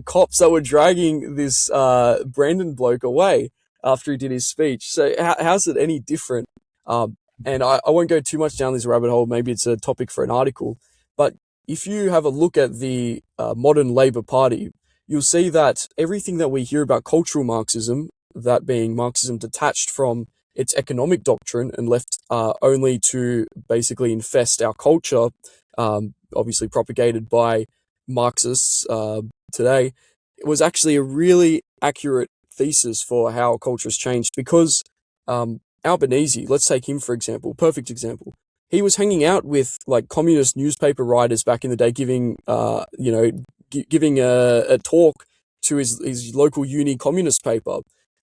cops that were dragging this Brandon bloke away after he did his speech. So how's it any different? And I won't go too much down this rabbit hole. Maybe it's a topic for an article. But if you have a look at the modern Labour Party, you'll see that everything that we hear about cultural Marxism, that being Marxism detached from its economic doctrine and left only to basically infest our culture, obviously propagated by Marxists today, it was actually a really accurate thesis for how culture has changed, because Albanese, let's take him for example, perfect example. He was hanging out with like communist newspaper writers back in the day, giving giving a talk to his local uni communist paper.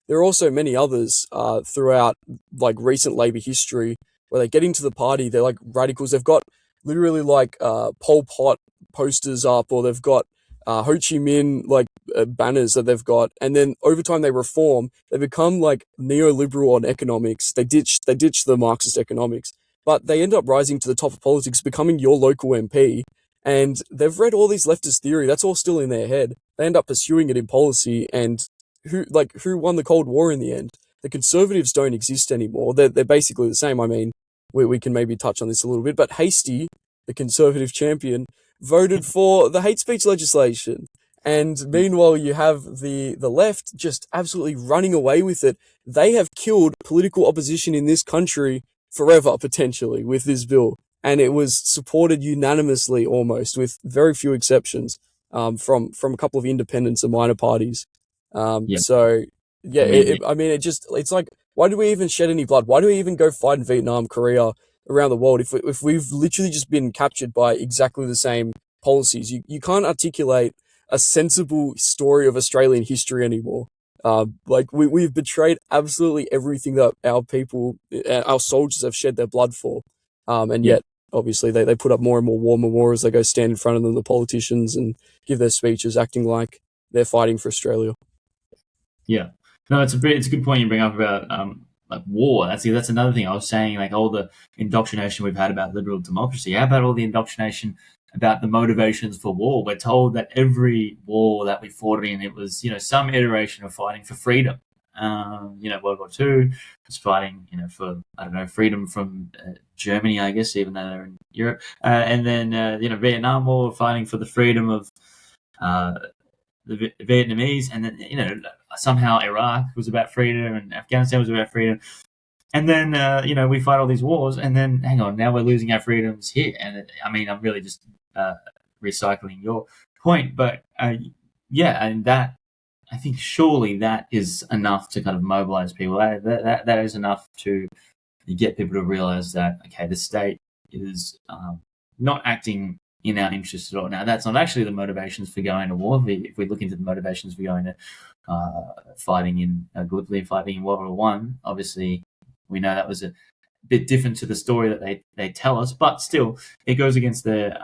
There are also many others throughout like recent Labour history where they get into the party, they're like radicals. They've got literally like Pol Pot posters up, or they've got Ho Chi Minh banners that they've got, and then over time they reform. They become like neoliberal on economics. They ditch the Marxist economics, but they end up rising to the top of politics, becoming your local MP. And they've read all these leftist theory. That's all still in their head, they end up pursuing it in policy. And who won the Cold War in the end? The Conservatives don't exist anymore. They're basically the same. I mean, we can maybe touch on this a little bit, but Hasty, the Conservative champion, voted for the hate speech legislation. And meanwhile, you have the left just absolutely running away with it. They have killed political opposition in this country forever, potentially, with this bill. And it was supported unanimously almost, with very few exceptions, from a couple of independents and minor parties. So, yeah, it's like, why do we even shed any blood? Why do we even go fight in Vietnam, Korea, around the world if we've literally just been captured by exactly the same policies? You can't articulate a sensible story of Australian history anymore. We've betrayed absolutely everything that our people, our soldiers have shed their blood for. And yet, obviously, they put up more and more war memorials. They go stand in front of them, the politicians, and give their speeches acting like they're fighting for Australia. Yeah. No, it's a good point you bring up about like war. That's another thing I was saying, like all the indoctrination we've had about liberal democracy. How about all the indoctrination about the motivations for war? We're told that every war that we fought in, it was, some iteration of fighting for freedom. World War II was fighting, for, I don't know, freedom from Germany, I guess, even though they're in Europe. And then, Vietnam War, fighting for the freedom of the Vietnamese. And then, somehow Iraq was about freedom and Afghanistan was about freedom. And then, we fight all these wars, and then, hang on, now we're losing our freedoms here. And I'm really just recycling your point. But, and that, I think surely that is enough to kind of mobilize people. That is enough to get people to realize that, okay, the state is not acting in our interests at all. Now, that's not actually the motivations for going to war. If we look into the motivations for going to fighting in World War One, obviously we know that was a bit different to the story that they tell us, but still it goes against their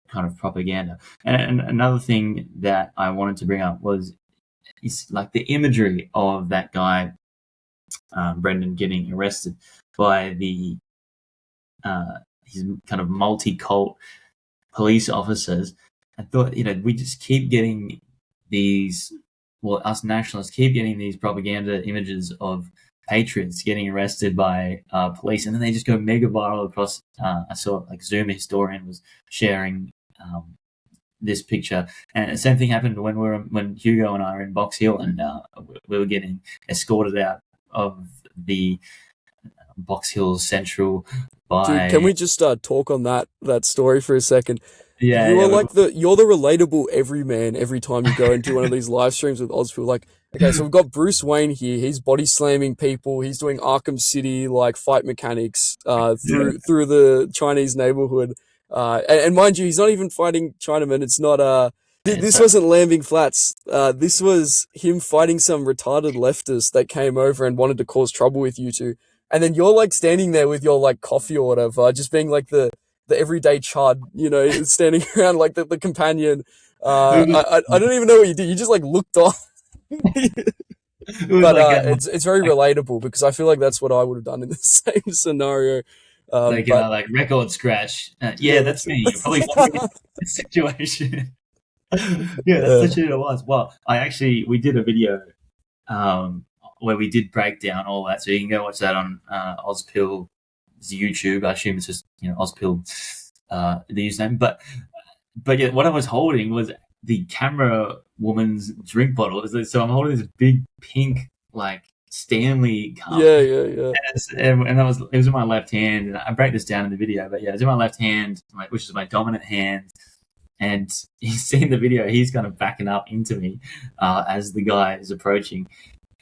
kind of propaganda. And another thing that I wanted to bring up is like the imagery of that guy, Brendan, getting arrested by the his kind of multi-cult police officers. I thought, we just keep getting these, us nationalists keep getting these propaganda images of patriots getting arrested by police, and then they just go mega viral across. I saw like Zoom historian was sharing this picture, and the same thing happened when Hugo and I were in Box Hill, and we were getting escorted out of the Box Hill Central by. Dude, can we just talk on that story for a second? Yeah, you're the relatable everyman every time you go and do one of these live streams with Ozpil. Like, okay, so we've got Bruce Wayne here. He's body slamming people. He's doing Arkham City like fight mechanics through the Chinese neighborhood. And mind you, he's not even fighting Chinamen. It's not this wasn't Lambing Flats. This was him fighting some retarded leftist that came over and wanted to cause trouble with you two. And then you're like standing there with your like coffee or whatever, just being like the everyday chud, standing around like the companion. I don't even know what you did. You just like looked on. But it's very relatable, because I feel like that's what I would have done in the same scenario. Like record scratch. That's me. You're probably in this situation. Yeah, that's literally what it was. Well, we did a video where we did break down all that, so you can go watch that on Ozpil's YouTube. I assume it's just Ozpil, the username. But yeah, what I was holding was the camera woman's drink bottle. So I'm holding this big pink like Stanley cup. Yeah. And it was in my left hand. And I break this down in the video, but yeah, it was in my left hand, which is my dominant hand. And he's seen the video. He's kind of backing up into me as the guy is approaching.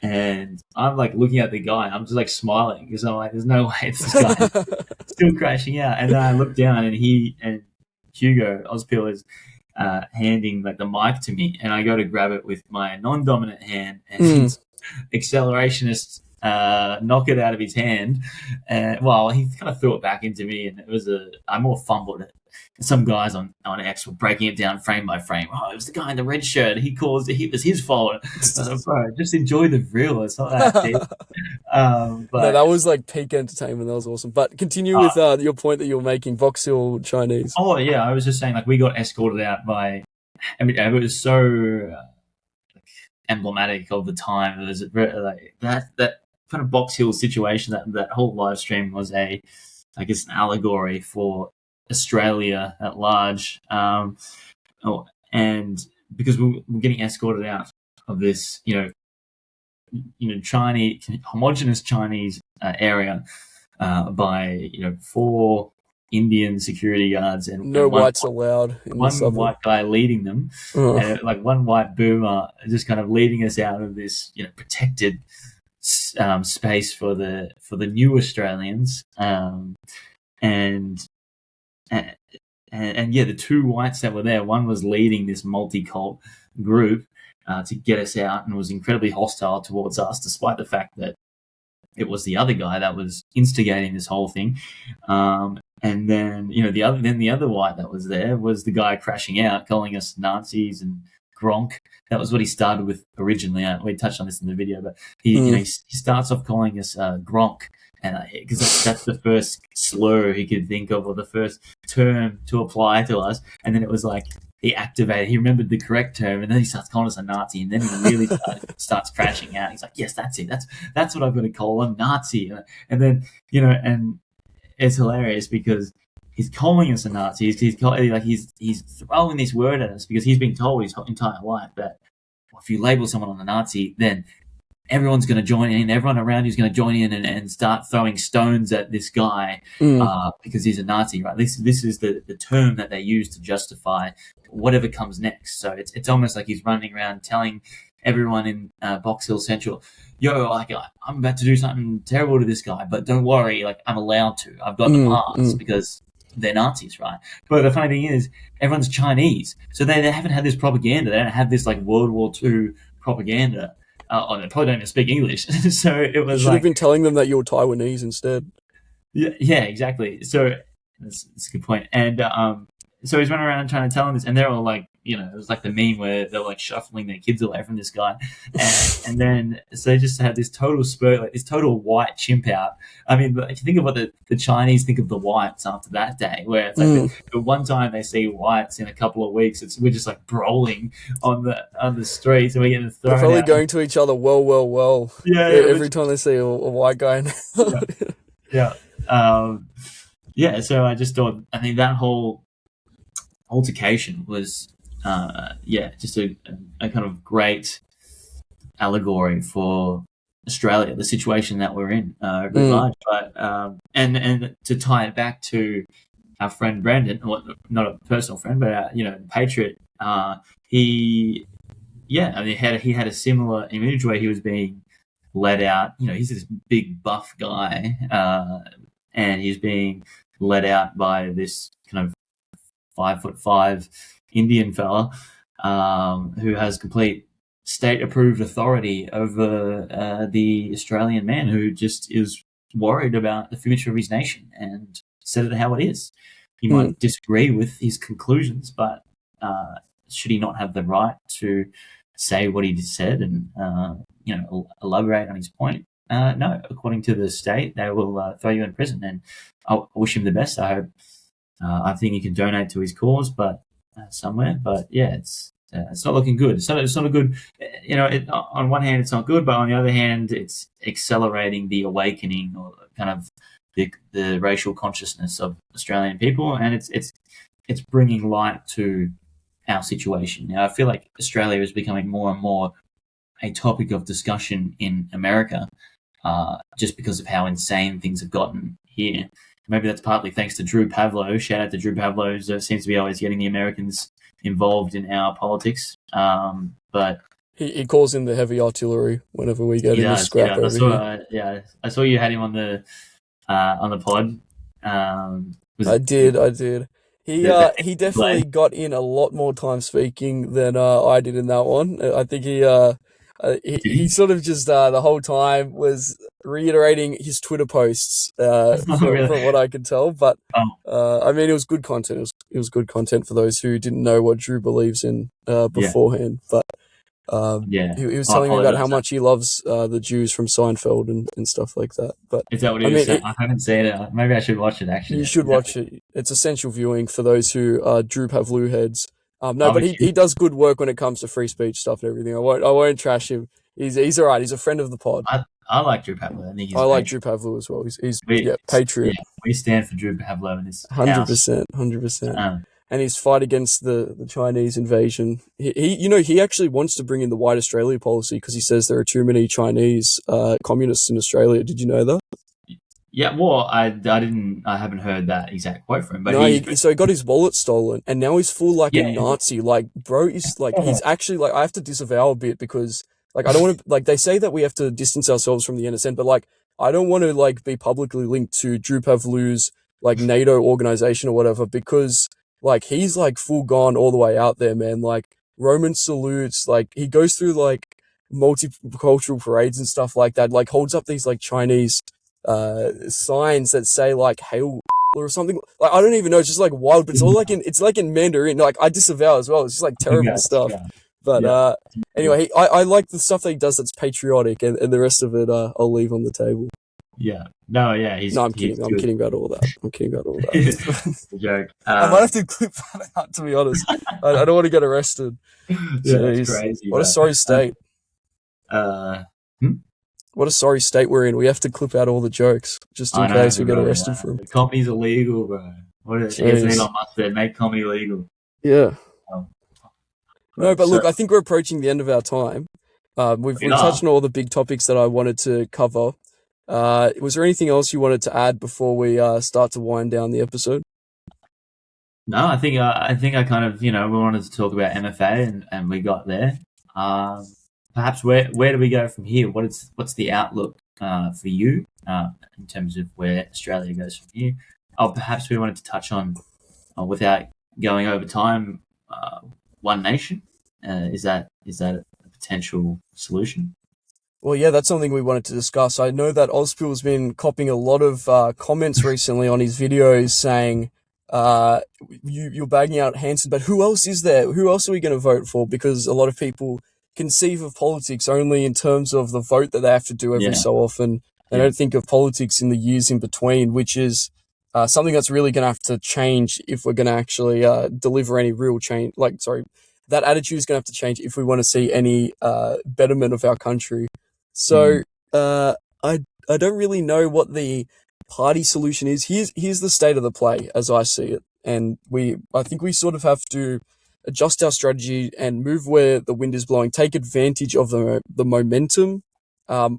And I'm like looking at the guy, and I'm just like smiling, because I'm like, there's no way this guy is still crashing out. And then I look down, and Hugo Ozpil is handing like the mic to me, and I go to grab it with my non-dominant hand, and accelerationist knock it out of his hand. And he kind of threw it back into me, and I more fumbled it. some guys on X were breaking it down frame by frame. Oh, it was the guy in the red shirt. He was his fault. Bro, just enjoy the thrill. It's not that deep. No, But that was like peak entertainment. That was awesome. But continue with your point that you were making. Vaux Hill Chinese. oh yeah, I was just saying, like, we got escorted out by. I mean, it was so emblematic of the time. It was like that kind of Box Hill situation. That whole live stream was I guess, an allegory for Australia at large. And because we're getting escorted out of this, Chinese homogenous Chinese area by 4 Indian security guards and No whites allowed in the one suburb. white guy leading them, and like one white boomer just kind of leading us out of this protected space for the new Australians, and yeah, the 2 whites that were there, one was leading this multi-cult group to get us out, and was incredibly hostile towards us, despite the fact that it was the other guy that was instigating this whole thing. And then the other white that was there was the guy crashing out, calling us Nazis and Gronk. That was what he started with originally. We touched on this in the video, but he starts off calling us Gronk, and because that's the first slur he could think of, or the first term to apply to us. And then it was like he remembered the correct term, and then he starts calling us a Nazi, and then he really starts crashing out. He's like, "Yes, that's it. That's what I've got to call him, Nazi." And then and it's hilarious because he's calling us a Nazi. He's throwing this word at us because he's been told his entire life that if you label someone a Nazi, then everyone's going to join in. Everyone around you is going to join in and start throwing stones at this guy because he's a Nazi, right? This is the term that they use to justify whatever comes next. So it's almost like he's running around telling everyone in Box Hill Central, "Yo, like, I'm about to do something terrible to this guy, but don't worry, like, I'm allowed to. I've got the pass because they're Nazis, right?" But the funny thing is, everyone's Chinese, so they haven't had this propaganda. They don't have this like World War II propaganda. Or they probably don't even speak English. So it was should have been telling them that you're Taiwanese instead. Yeah, exactly. So that's a good point. And so he's running around trying to tell them this, and they're all like, it was like the meme where they're like shuffling their kids away from this guy, and then so they just had this total spurt, like this total white chimp out. I mean, if you think of what the Chinese think of the whites after that day, where it's like the one time they see whites in a couple of weeks, we're just like brawling on the streets, and we're getting thrown. They're probably out. going to each other well. Yeah, every time they see a white guy. Yeah. So I just thought, I think that whole altercation was just a kind of great allegory for Australia, the situation that we're in at large. But and to tie it back to our friend Brandon, not a personal friend, but Patriot, he had a similar image where he was being led out. He's this big buff guy, and he's being led out by this kind of 5'5" Indian fella who has complete state-approved authority over the Australian man, who just is worried about the future of his nation and said it how it is. He might disagree with his conclusions, but should he not have the right to say what he said and elaborate on his point? No, according to the state, they will throw you in prison. And I wish him the best. I hope. I think he can donate to his cause, but somewhere. But yeah, it's not looking good. It's not a good. On one hand, it's not good, but on the other hand, it's accelerating the awakening or kind of the racial consciousness of Australian people, and it's bringing light to our situation. Now, I feel like Australia is becoming more and more a topic of discussion in America, just because of how insane things have gotten here. Maybe that's partly thanks to Drew Pavlo. Shout out to Drew Pavlo, who seems to be always getting the Americans involved in our politics. But he calls in the heavy artillery whenever we get in the scrap over here. I saw you had him on the pod. I did. He definitely got in a lot more time speaking than I did in that one. I think he sort of just the whole time was reiterating his Twitter posts Really? from what I could tell. But Oh, I mean, it was good content. It was good content for those who didn't know what Drew believes in yeah, beforehand. But yeah. he was I telling me about how apologize. much he loves the Jews from Seinfeld and stuff like that. But Is that what I he was mean, saying? I haven't seen it. Maybe I should watch it actually. you should Is that, watch it. It's essential viewing for those who are Drew Pavlou heads. No, I'm but a he does good work when it comes to free speech stuff and everything. I won't trash him. He's all right. He's a friend of the pod. I like Drew Pavlov. I think he's I a like patriot. Drew Pavlou as well. He's We, yeah, patriot, yeah, we stand for Drew Pavlov in this house. 100%, 100%. Um, And his fight against the Chinese invasion. He actually wants to bring in the White Australia policy because he says there are too many Chinese communists in Australia. Did you know that? yeah, well, I haven't heard that exact quote from him, but No, he's so he got his wallet stolen, and now he's full like a yeah, Nazi. Like, bro, is like he's actually like I have to disavow a bit because like I don't want to like they say that we have to distance ourselves from the NSN, but like I don't want to like be publicly linked to Drew Pavlou's like NATO organization or whatever because like he's like full gone all the way out there, man. Like Roman salutes, like he goes through like multicultural parades and stuff like that. Like holds up these like Chinese signs that say like hail or something. Like I don't even know, it's just like wild, but it's like in Mandarin. Like I disavow as well. It's just like terrible yeah, stuff. yeah, But yeah. anyway, I like the stuff that he does that's patriotic, and the rest of it I'll leave on the table. Yeah. No, yeah, No, I'm he's kidding. I'm good. kidding about all that. I'm kidding about all that. It's a joke. I might have to clip that out, to be honest. I don't want to get arrested. Yeah, that's Jeez. crazy. What a but, sorry state. Uh, What a sorry state we're in. We have to clip out all the jokes just in I know, case we get bro, arrested for them. comedy's illegal, bro. What is Jeez. Elon Musk said? Make comedy legal. Yeah. Um, No, but so- look, I think we're approaching the end of our time. We've We are. touched on all the big topics that I wanted to cover. Was there anything else you wanted to add before we start to wind down the episode? No, I think I kind of we wanted to talk about MFA and we got there. Perhaps where do we go from here? What's the outlook for you in terms of where Australia goes from here? Perhaps we wanted to touch on without going over time, One Nation. Is that a potential solution? Well, yeah, that's something we wanted to discuss. I know that Ozpil's been copying a lot of comments recently on his videos saying, you're bagging out Hanson, but who else is there? Who else are we going to vote for? Because a lot of people conceive of politics only in terms of the vote that they have to do every so often. They don't think of politics in the years in between, which is something that's really going to have to change if we're going to actually deliver any real change. That attitude is going to have to change if we want to see any betterment of our country. So I don't really know what the party solution is. Here's the state of the play as I see it, and I think we sort of have to adjust our strategy and move where the wind is blowing, take advantage of the momentum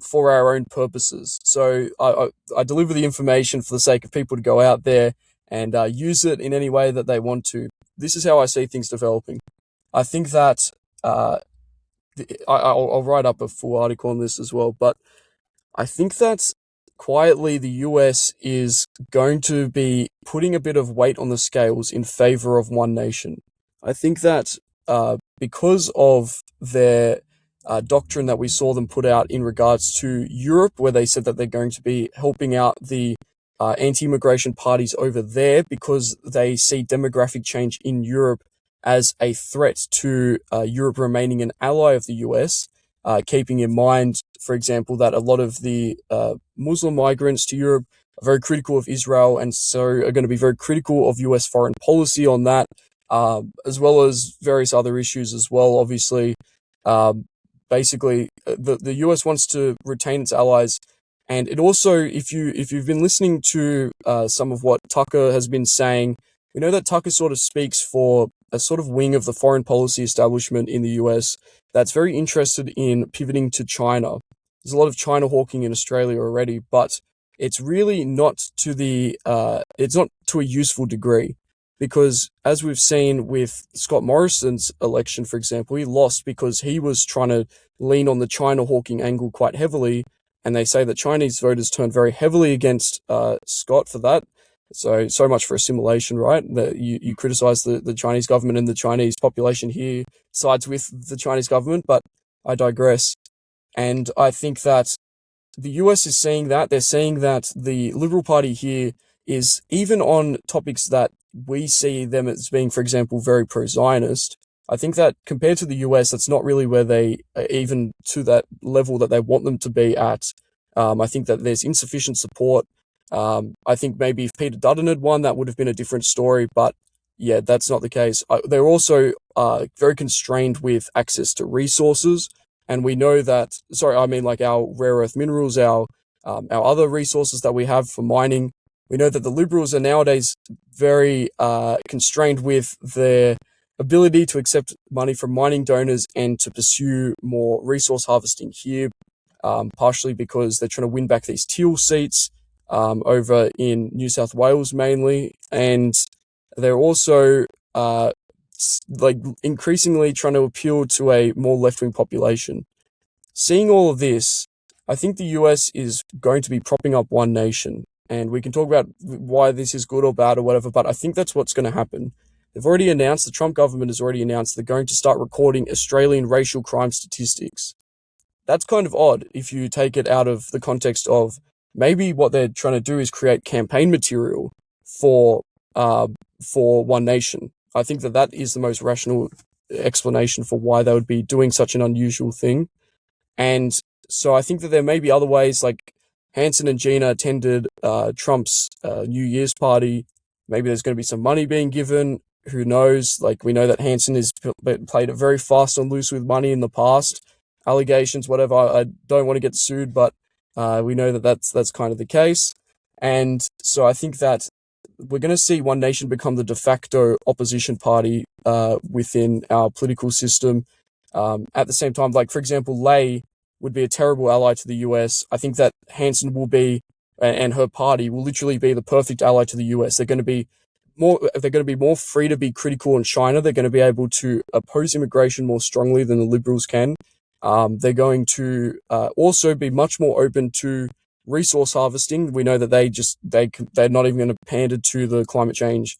for our own purposes. So I deliver the information for the sake of people to go out there and use it in any way that they want to. This is how I see things developing. I think that I'll write up a full article on this as well, but I think that quietly the US is going to be putting a bit of weight on the scales in favor of One Nation. I think that because of their doctrine that we saw them put out in regards to Europe, where they said that they're going to be helping out the anti-immigration parties over there because they see demographic change in Europe as a threat to Europe remaining an ally of the US, keeping in mind, for example, that a lot of the Muslim migrants to Europe are very critical of Israel and so are going to be very critical of US foreign policy on that, as well as various other issues as well. Obviously, basically, the US wants to retain its allies. And it also, if you've been listening to some of what Tucker has been saying, we know that Tucker sort of speaks for a sort of wing of the foreign policy establishment in the US that's very interested in pivoting to China. There's a lot of China hawking in Australia already, but it's really not it's not to a useful degree, because as we've seen with Scott Morrison's election, for example, he lost because he was trying to lean on the China hawking angle quite heavily, and they say that Chinese voters turned very heavily against Scott for that. So much for assimilation, right? That you criticize the Chinese government, and the Chinese population here sides with the Chinese government, but I digress. And I think that the US is seeing that. They're seeing that the Liberal Party here is, even on topics that we see them as being, for example, very pro-Zionist, I think that compared to the US, that's not really where they, even to that level that they want them to be at. I think that there's insufficient support. I think maybe if Peter Dutton had won, that would have been a different story, but yeah, that's not the case. They're also very constrained with access to resources, and we know that, sorry, I mean like our rare earth minerals, our other resources that we have for mining. We know that the Liberals are nowadays very constrained with their ability to accept money from mining donors and to pursue more resource harvesting here, partially because they're trying to win back these teal seats over in New South Wales mainly, and they're also like increasingly trying to appeal to a more left-wing population. Seeing all of this, I think the US is going to be propping up One Nation, and we can talk about why this is good or bad or whatever, but I think that's what's going to happen. They've already announced, the Trump government has already announced they're going to start recording Australian racial crime statistics. That's kind of odd if you take it out of the context of maybe what they're trying to do is create campaign material for One Nation. I think that is the most rational explanation for why they would be doing such an unusual thing. And so I think that there may be other ways, like Hanson and Gina attended Trump's New Year's party. Maybe there's going to be some money being given. Who knows? Like, we know that Hanson has played it very fast and loose with money in the past. Allegations, whatever. I don't want to get sued, but we know that that's kind of the case. And so I think that we're going to see One Nation become the de facto opposition party within our political system. At the same time, like, for example, Lay would be a terrible ally to the US. I think that Hanson will be, and her party will literally be the perfect ally to the US. They're going to be more free to be critical on China. They're going to be able to oppose immigration more strongly than the Liberals can. They're going to also be much more open to resource harvesting. We know that they're not even going to pander to the climate change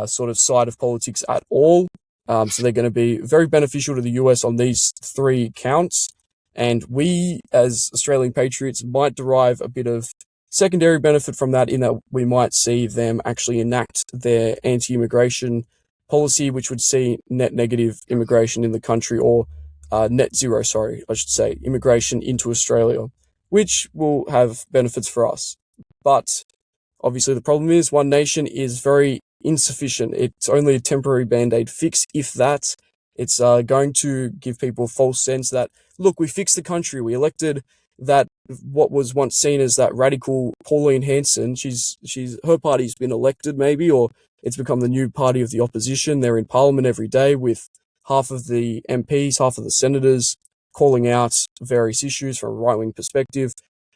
sort of side of politics at all. So they're going to be very beneficial to the US on these three counts. And we, as Australian patriots, might derive a bit of secondary benefit from that, in that we might see them actually enact their anti-immigration policy, which would see net negative immigration in the country, or net zero, I should say, immigration into Australia, which will have benefits for us. But obviously the problem is One Nation is very insufficient. It's only a temporary band-aid fix, if that. It's going to give people a false sense that, look, we fixed the country. We elected that what was once seen as that radical Pauline Hanson. Her party's been elected maybe, or it's become the new party of the opposition. They're in parliament every day with half of the MPs, half of the senators calling out various issues from a right-wing perspective.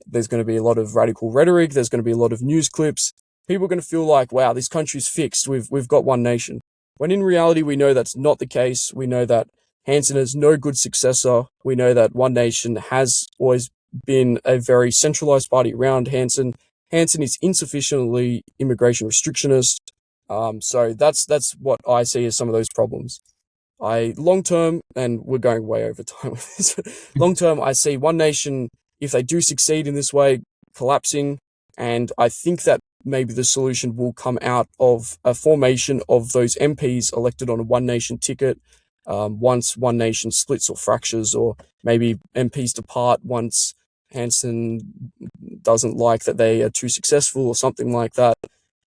There's going to be a lot of radical rhetoric. There's going to be a lot of news clips. People are going to feel like, wow, this country's fixed. We've got One Nation. When in reality, we know that's not the case. We know that Hanson has no good successor. We know that One Nation has always been a very centralized party around Hanson. Hanson is insufficiently immigration restrictionist. So that's what I see as some of those problems. Long term, and we're going way over time with this, long term, I see One Nation, if they do succeed in this way, collapsing. And I think that maybe the solution will come out of a formation of those MPs elected on a One Nation ticket, once One Nation splits or fractures, or maybe MPs depart once Hanson doesn't like that they are too successful or something like that.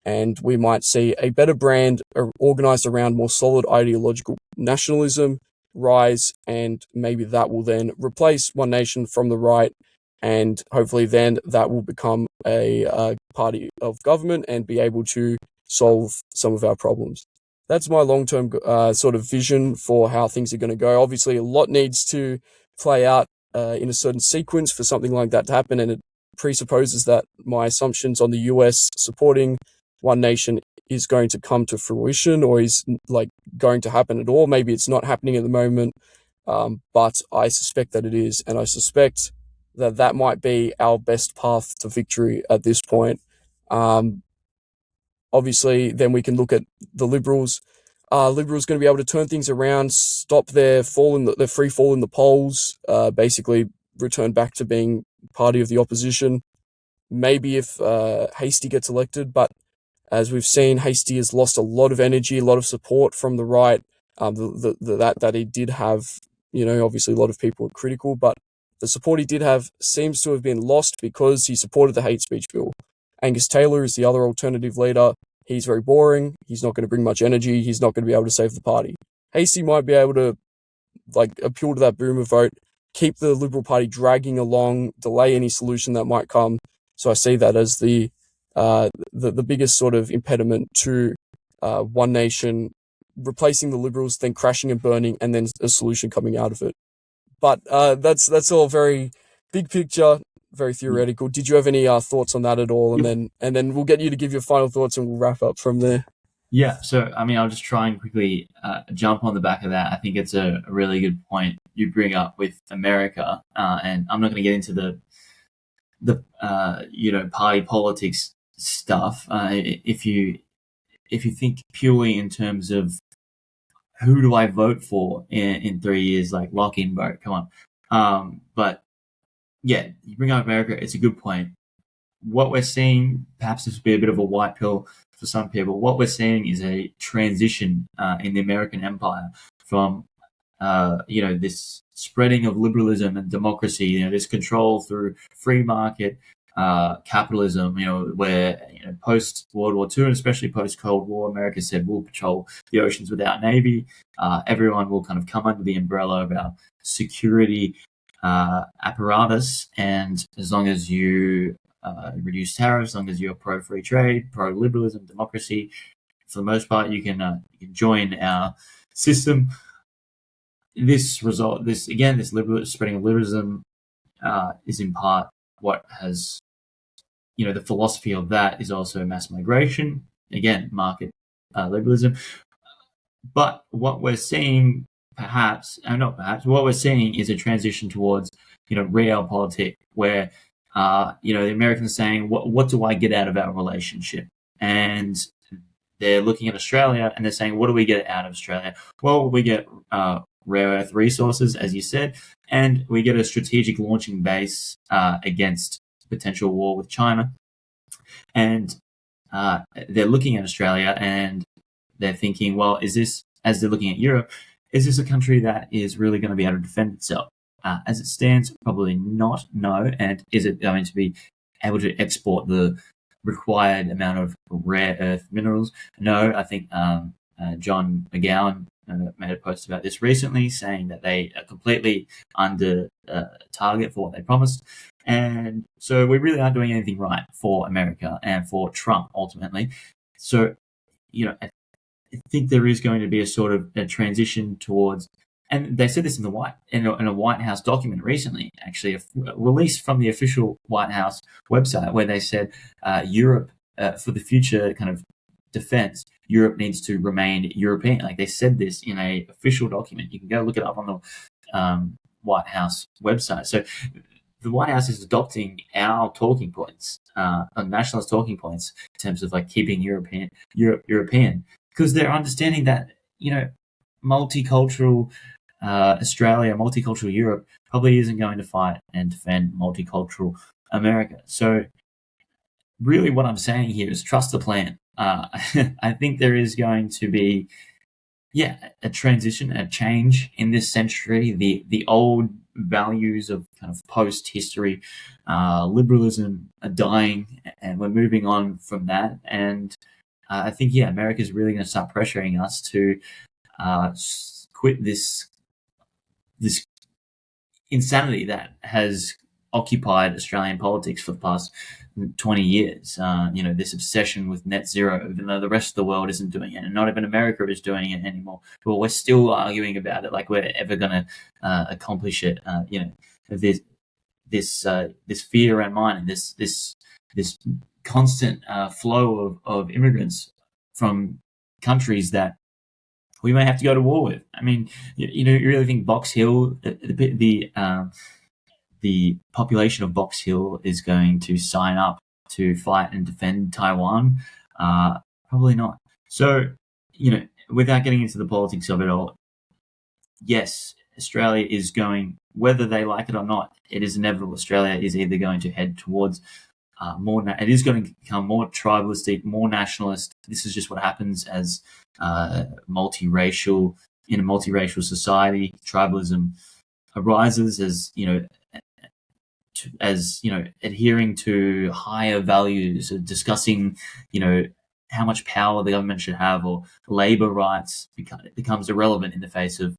And we might see a better brand organized around more solid ideological nationalism rise, and maybe that will then replace One Nation from the right, and hopefully then that will become a party of government and be able to solve some of our problems. That's my long-term sort of vision for how things are going to go. Obviously, a lot needs to play out in a certain sequence for something like that to happen, and it presupposes that my assumptions on the US supporting One Nation is going to come to fruition, or is like going to happen at all. Maybe it's not happening at the moment, but I suspect that it is, and I suspect that might be our best path to victory at this point. Obviously, then we can look at the Liberals. Liberals going to be able to turn things around, stop their free fall in the polls, basically return back to being party of the opposition. Maybe if Hastie gets elected, but as we've seen, Hastie has lost a lot of energy, a lot of support from the right. That he did have, obviously a lot of people were critical, but the support he did have seems to have been lost because he supported the hate speech bill. Angus Taylor is the other alternative leader. He's very boring. He's not going to bring much energy. He's not going to be able to save the party. Hastie might be able to appeal to that boomer vote, keep the Liberal Party dragging along, delay any solution that might come. So I see that as the biggest sort of impediment to One Nation replacing the Liberals, then crashing and burning, and then a solution coming out of it. But that's all very big picture, very theoretical. Did you have any thoughts on that at all? And then we'll get you to give your final thoughts, and we'll wrap up from there. Yeah, so I mean, I'll just try and quickly jump on the back of that. I think it's a really good point you bring up with America, and I'm not going to get into the party politics stuff. If you think purely in terms of who do I vote for in 3 years, like lock in vote, come on. But yeah, you bring up America, it's a good point. What we're seeing, perhaps this will be a bit of a white pill for some people. What we're seeing is a transition in the American empire from this spreading of liberalism and democracy, this control through free market capitalism, where post World War II and especially post Cold War, America said we'll patrol the oceans with our navy. Everyone will kind of come under the umbrella of our security apparatus, and as long as you reduce tariffs, as long as you're pro free trade, pro liberalism, democracy, for the most part, you can join our system. This spreading of liberalism is in part what has, the philosophy of that is also mass migration, again, market liberalism. But what we're seeing, what we're seeing is a transition towards, realpolitik, where, the Americans saying, what do I get out of our relationship? And they're looking at Australia and they're saying, what do we get out of Australia? Well, we get rare earth resources, as you said, and we get a strategic launching base against potential war with China. And they're looking at Australia and they're thinking, well, is this, as they're looking at Europe, is this a country that is really going to be able to defend itself? As it stands, probably not, no. And is it going to be able to export the required amount of rare earth minerals? No, I think John McGowan made a post about this recently, saying that they are completely under target for what they promised. And so we really aren't doing anything right for America and for Trump, ultimately. So, I think there is going to be a sort of a transition towards, and they said this in a White House document recently, actually, released from the official White House website, where they said Europe, for the future kind of defense, Europe needs to remain European. Like, they said this in a official document. You can go look it up on the White House website. So the White House is adopting our talking points, nationalist talking points, in terms of like keeping Europe European, because they're understanding that, multicultural Australia, multicultural Europe probably isn't going to fight and defend multicultural America. So really what I'm saying here is trust the plan. I think there is going to be, a transition, a change in this century. The old values of kind of post-history liberalism are dying, and we're moving on from that. And I think, America is really going to start pressuring us to quit this insanity that has occupied Australian politics for the past 20 years. This obsession with net zero, even though the rest of the world isn't doing it, and not even America is doing it anymore. But we're still arguing about it like we're ever going to accomplish it. This fear around mining, this constant flow of immigrants from countries that we may have to go to war with. I mean, you really think Box Hill, the population of Box Hill is going to sign up to fight and defend Taiwan? Probably not. So, without getting into the politics of it all, yes, Australia is going, whether they like it or not, it is inevitable. Australia is either going to head towards it is going to become more tribalistic, more nationalist. This is just what happens as multiracial in a multiracial society. Tribalism arises as adhering to higher values, discussing how much power the government should have, or labor rights becomes irrelevant in the face of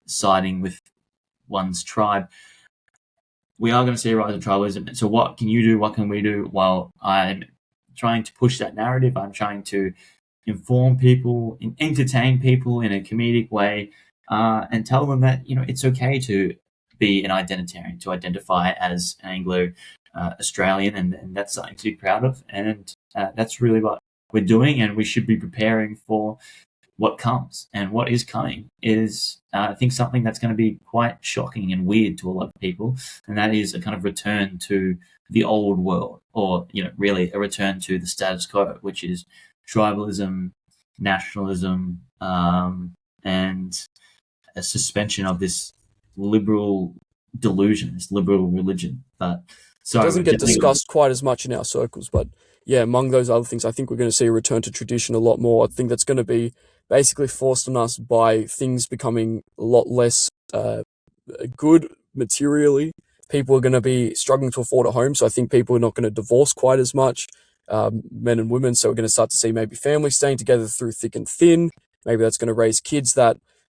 siding with one's tribe. We are going to see a rise of tribalism. So what can you do? What can we do? Well, I'm trying to push that narrative. I'm trying to inform people, entertain people in a comedic way, and tell them that it's okay to be an identitarian, to identify as Anglo Australian, and that's something to be proud of. And that's really what we're doing, and we should be preparing for what comes. And what is coming is, I think, something that's going to be quite shocking and weird to a lot of people, and that is a kind of return to the old world, or really a return to the status quo, which is tribalism, nationalism, and a suspension of this liberal delusion, this liberal religion. But it doesn't get discussed quite as much in our circles, but yeah, among those other things, I think we're going to see a return to tradition a lot more. I think that's going to be basically forced on us by things becoming a lot less good materially. People are going to be struggling to afford a home, so I think people are not going to divorce quite as much, men and women. So we're going to start to see maybe families staying together through thick and thin. Maybe that's going to raise kids that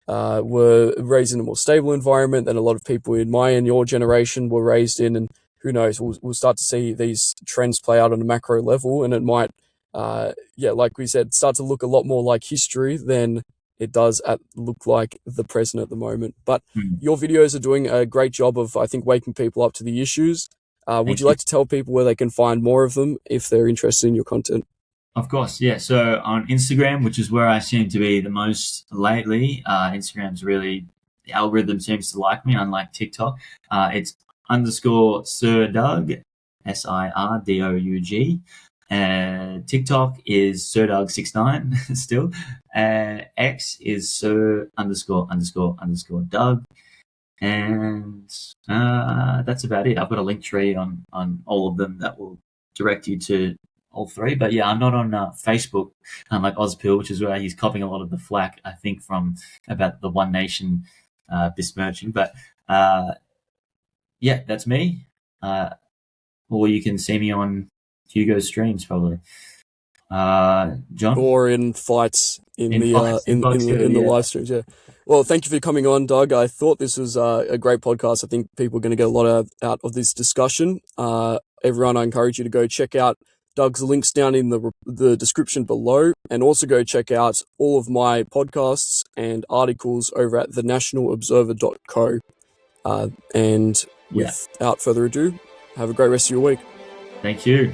were raised in a more stable environment than a lot of people in my and your generation were raised in. And who knows, we'll start to see these trends play out on a macro level, and it might, like we said, start to look a lot more like history than it does look like the present at the moment. But your videos are doing a great job of, I think, waking people up to the issues. Would you like to tell people where they can find more of them if they're interested in your content? Of course, yeah. So on Instagram, which is where I seem to be the most lately, Instagram's really, the algorithm seems to like me, unlike TikTok. It's _Sir Doug, SIRDOUG. TikTok is SirDoug69 still. X is Sir ___ Doug. And that's about it. I've got a link tree on all of them that will direct you to all three. But yeah, I'm not on Facebook, like Ozpil, which is where he's copying a lot of the flack, I think, from about the One Nation besmirching. But yeah, that's me. Or you can see me on Hugo's streams, probably. John, or in fights in the live streams. Yeah. Well, thank you for coming on, Doug. I thought this was a great podcast. I think people are going to get a lot out of this discussion. Everyone, I encourage you to go check out Doug's links down in the description below, and also go check out all of my podcasts and articles over at thenationalobserver.co. And without further ado, have a great rest of your week. Thank you.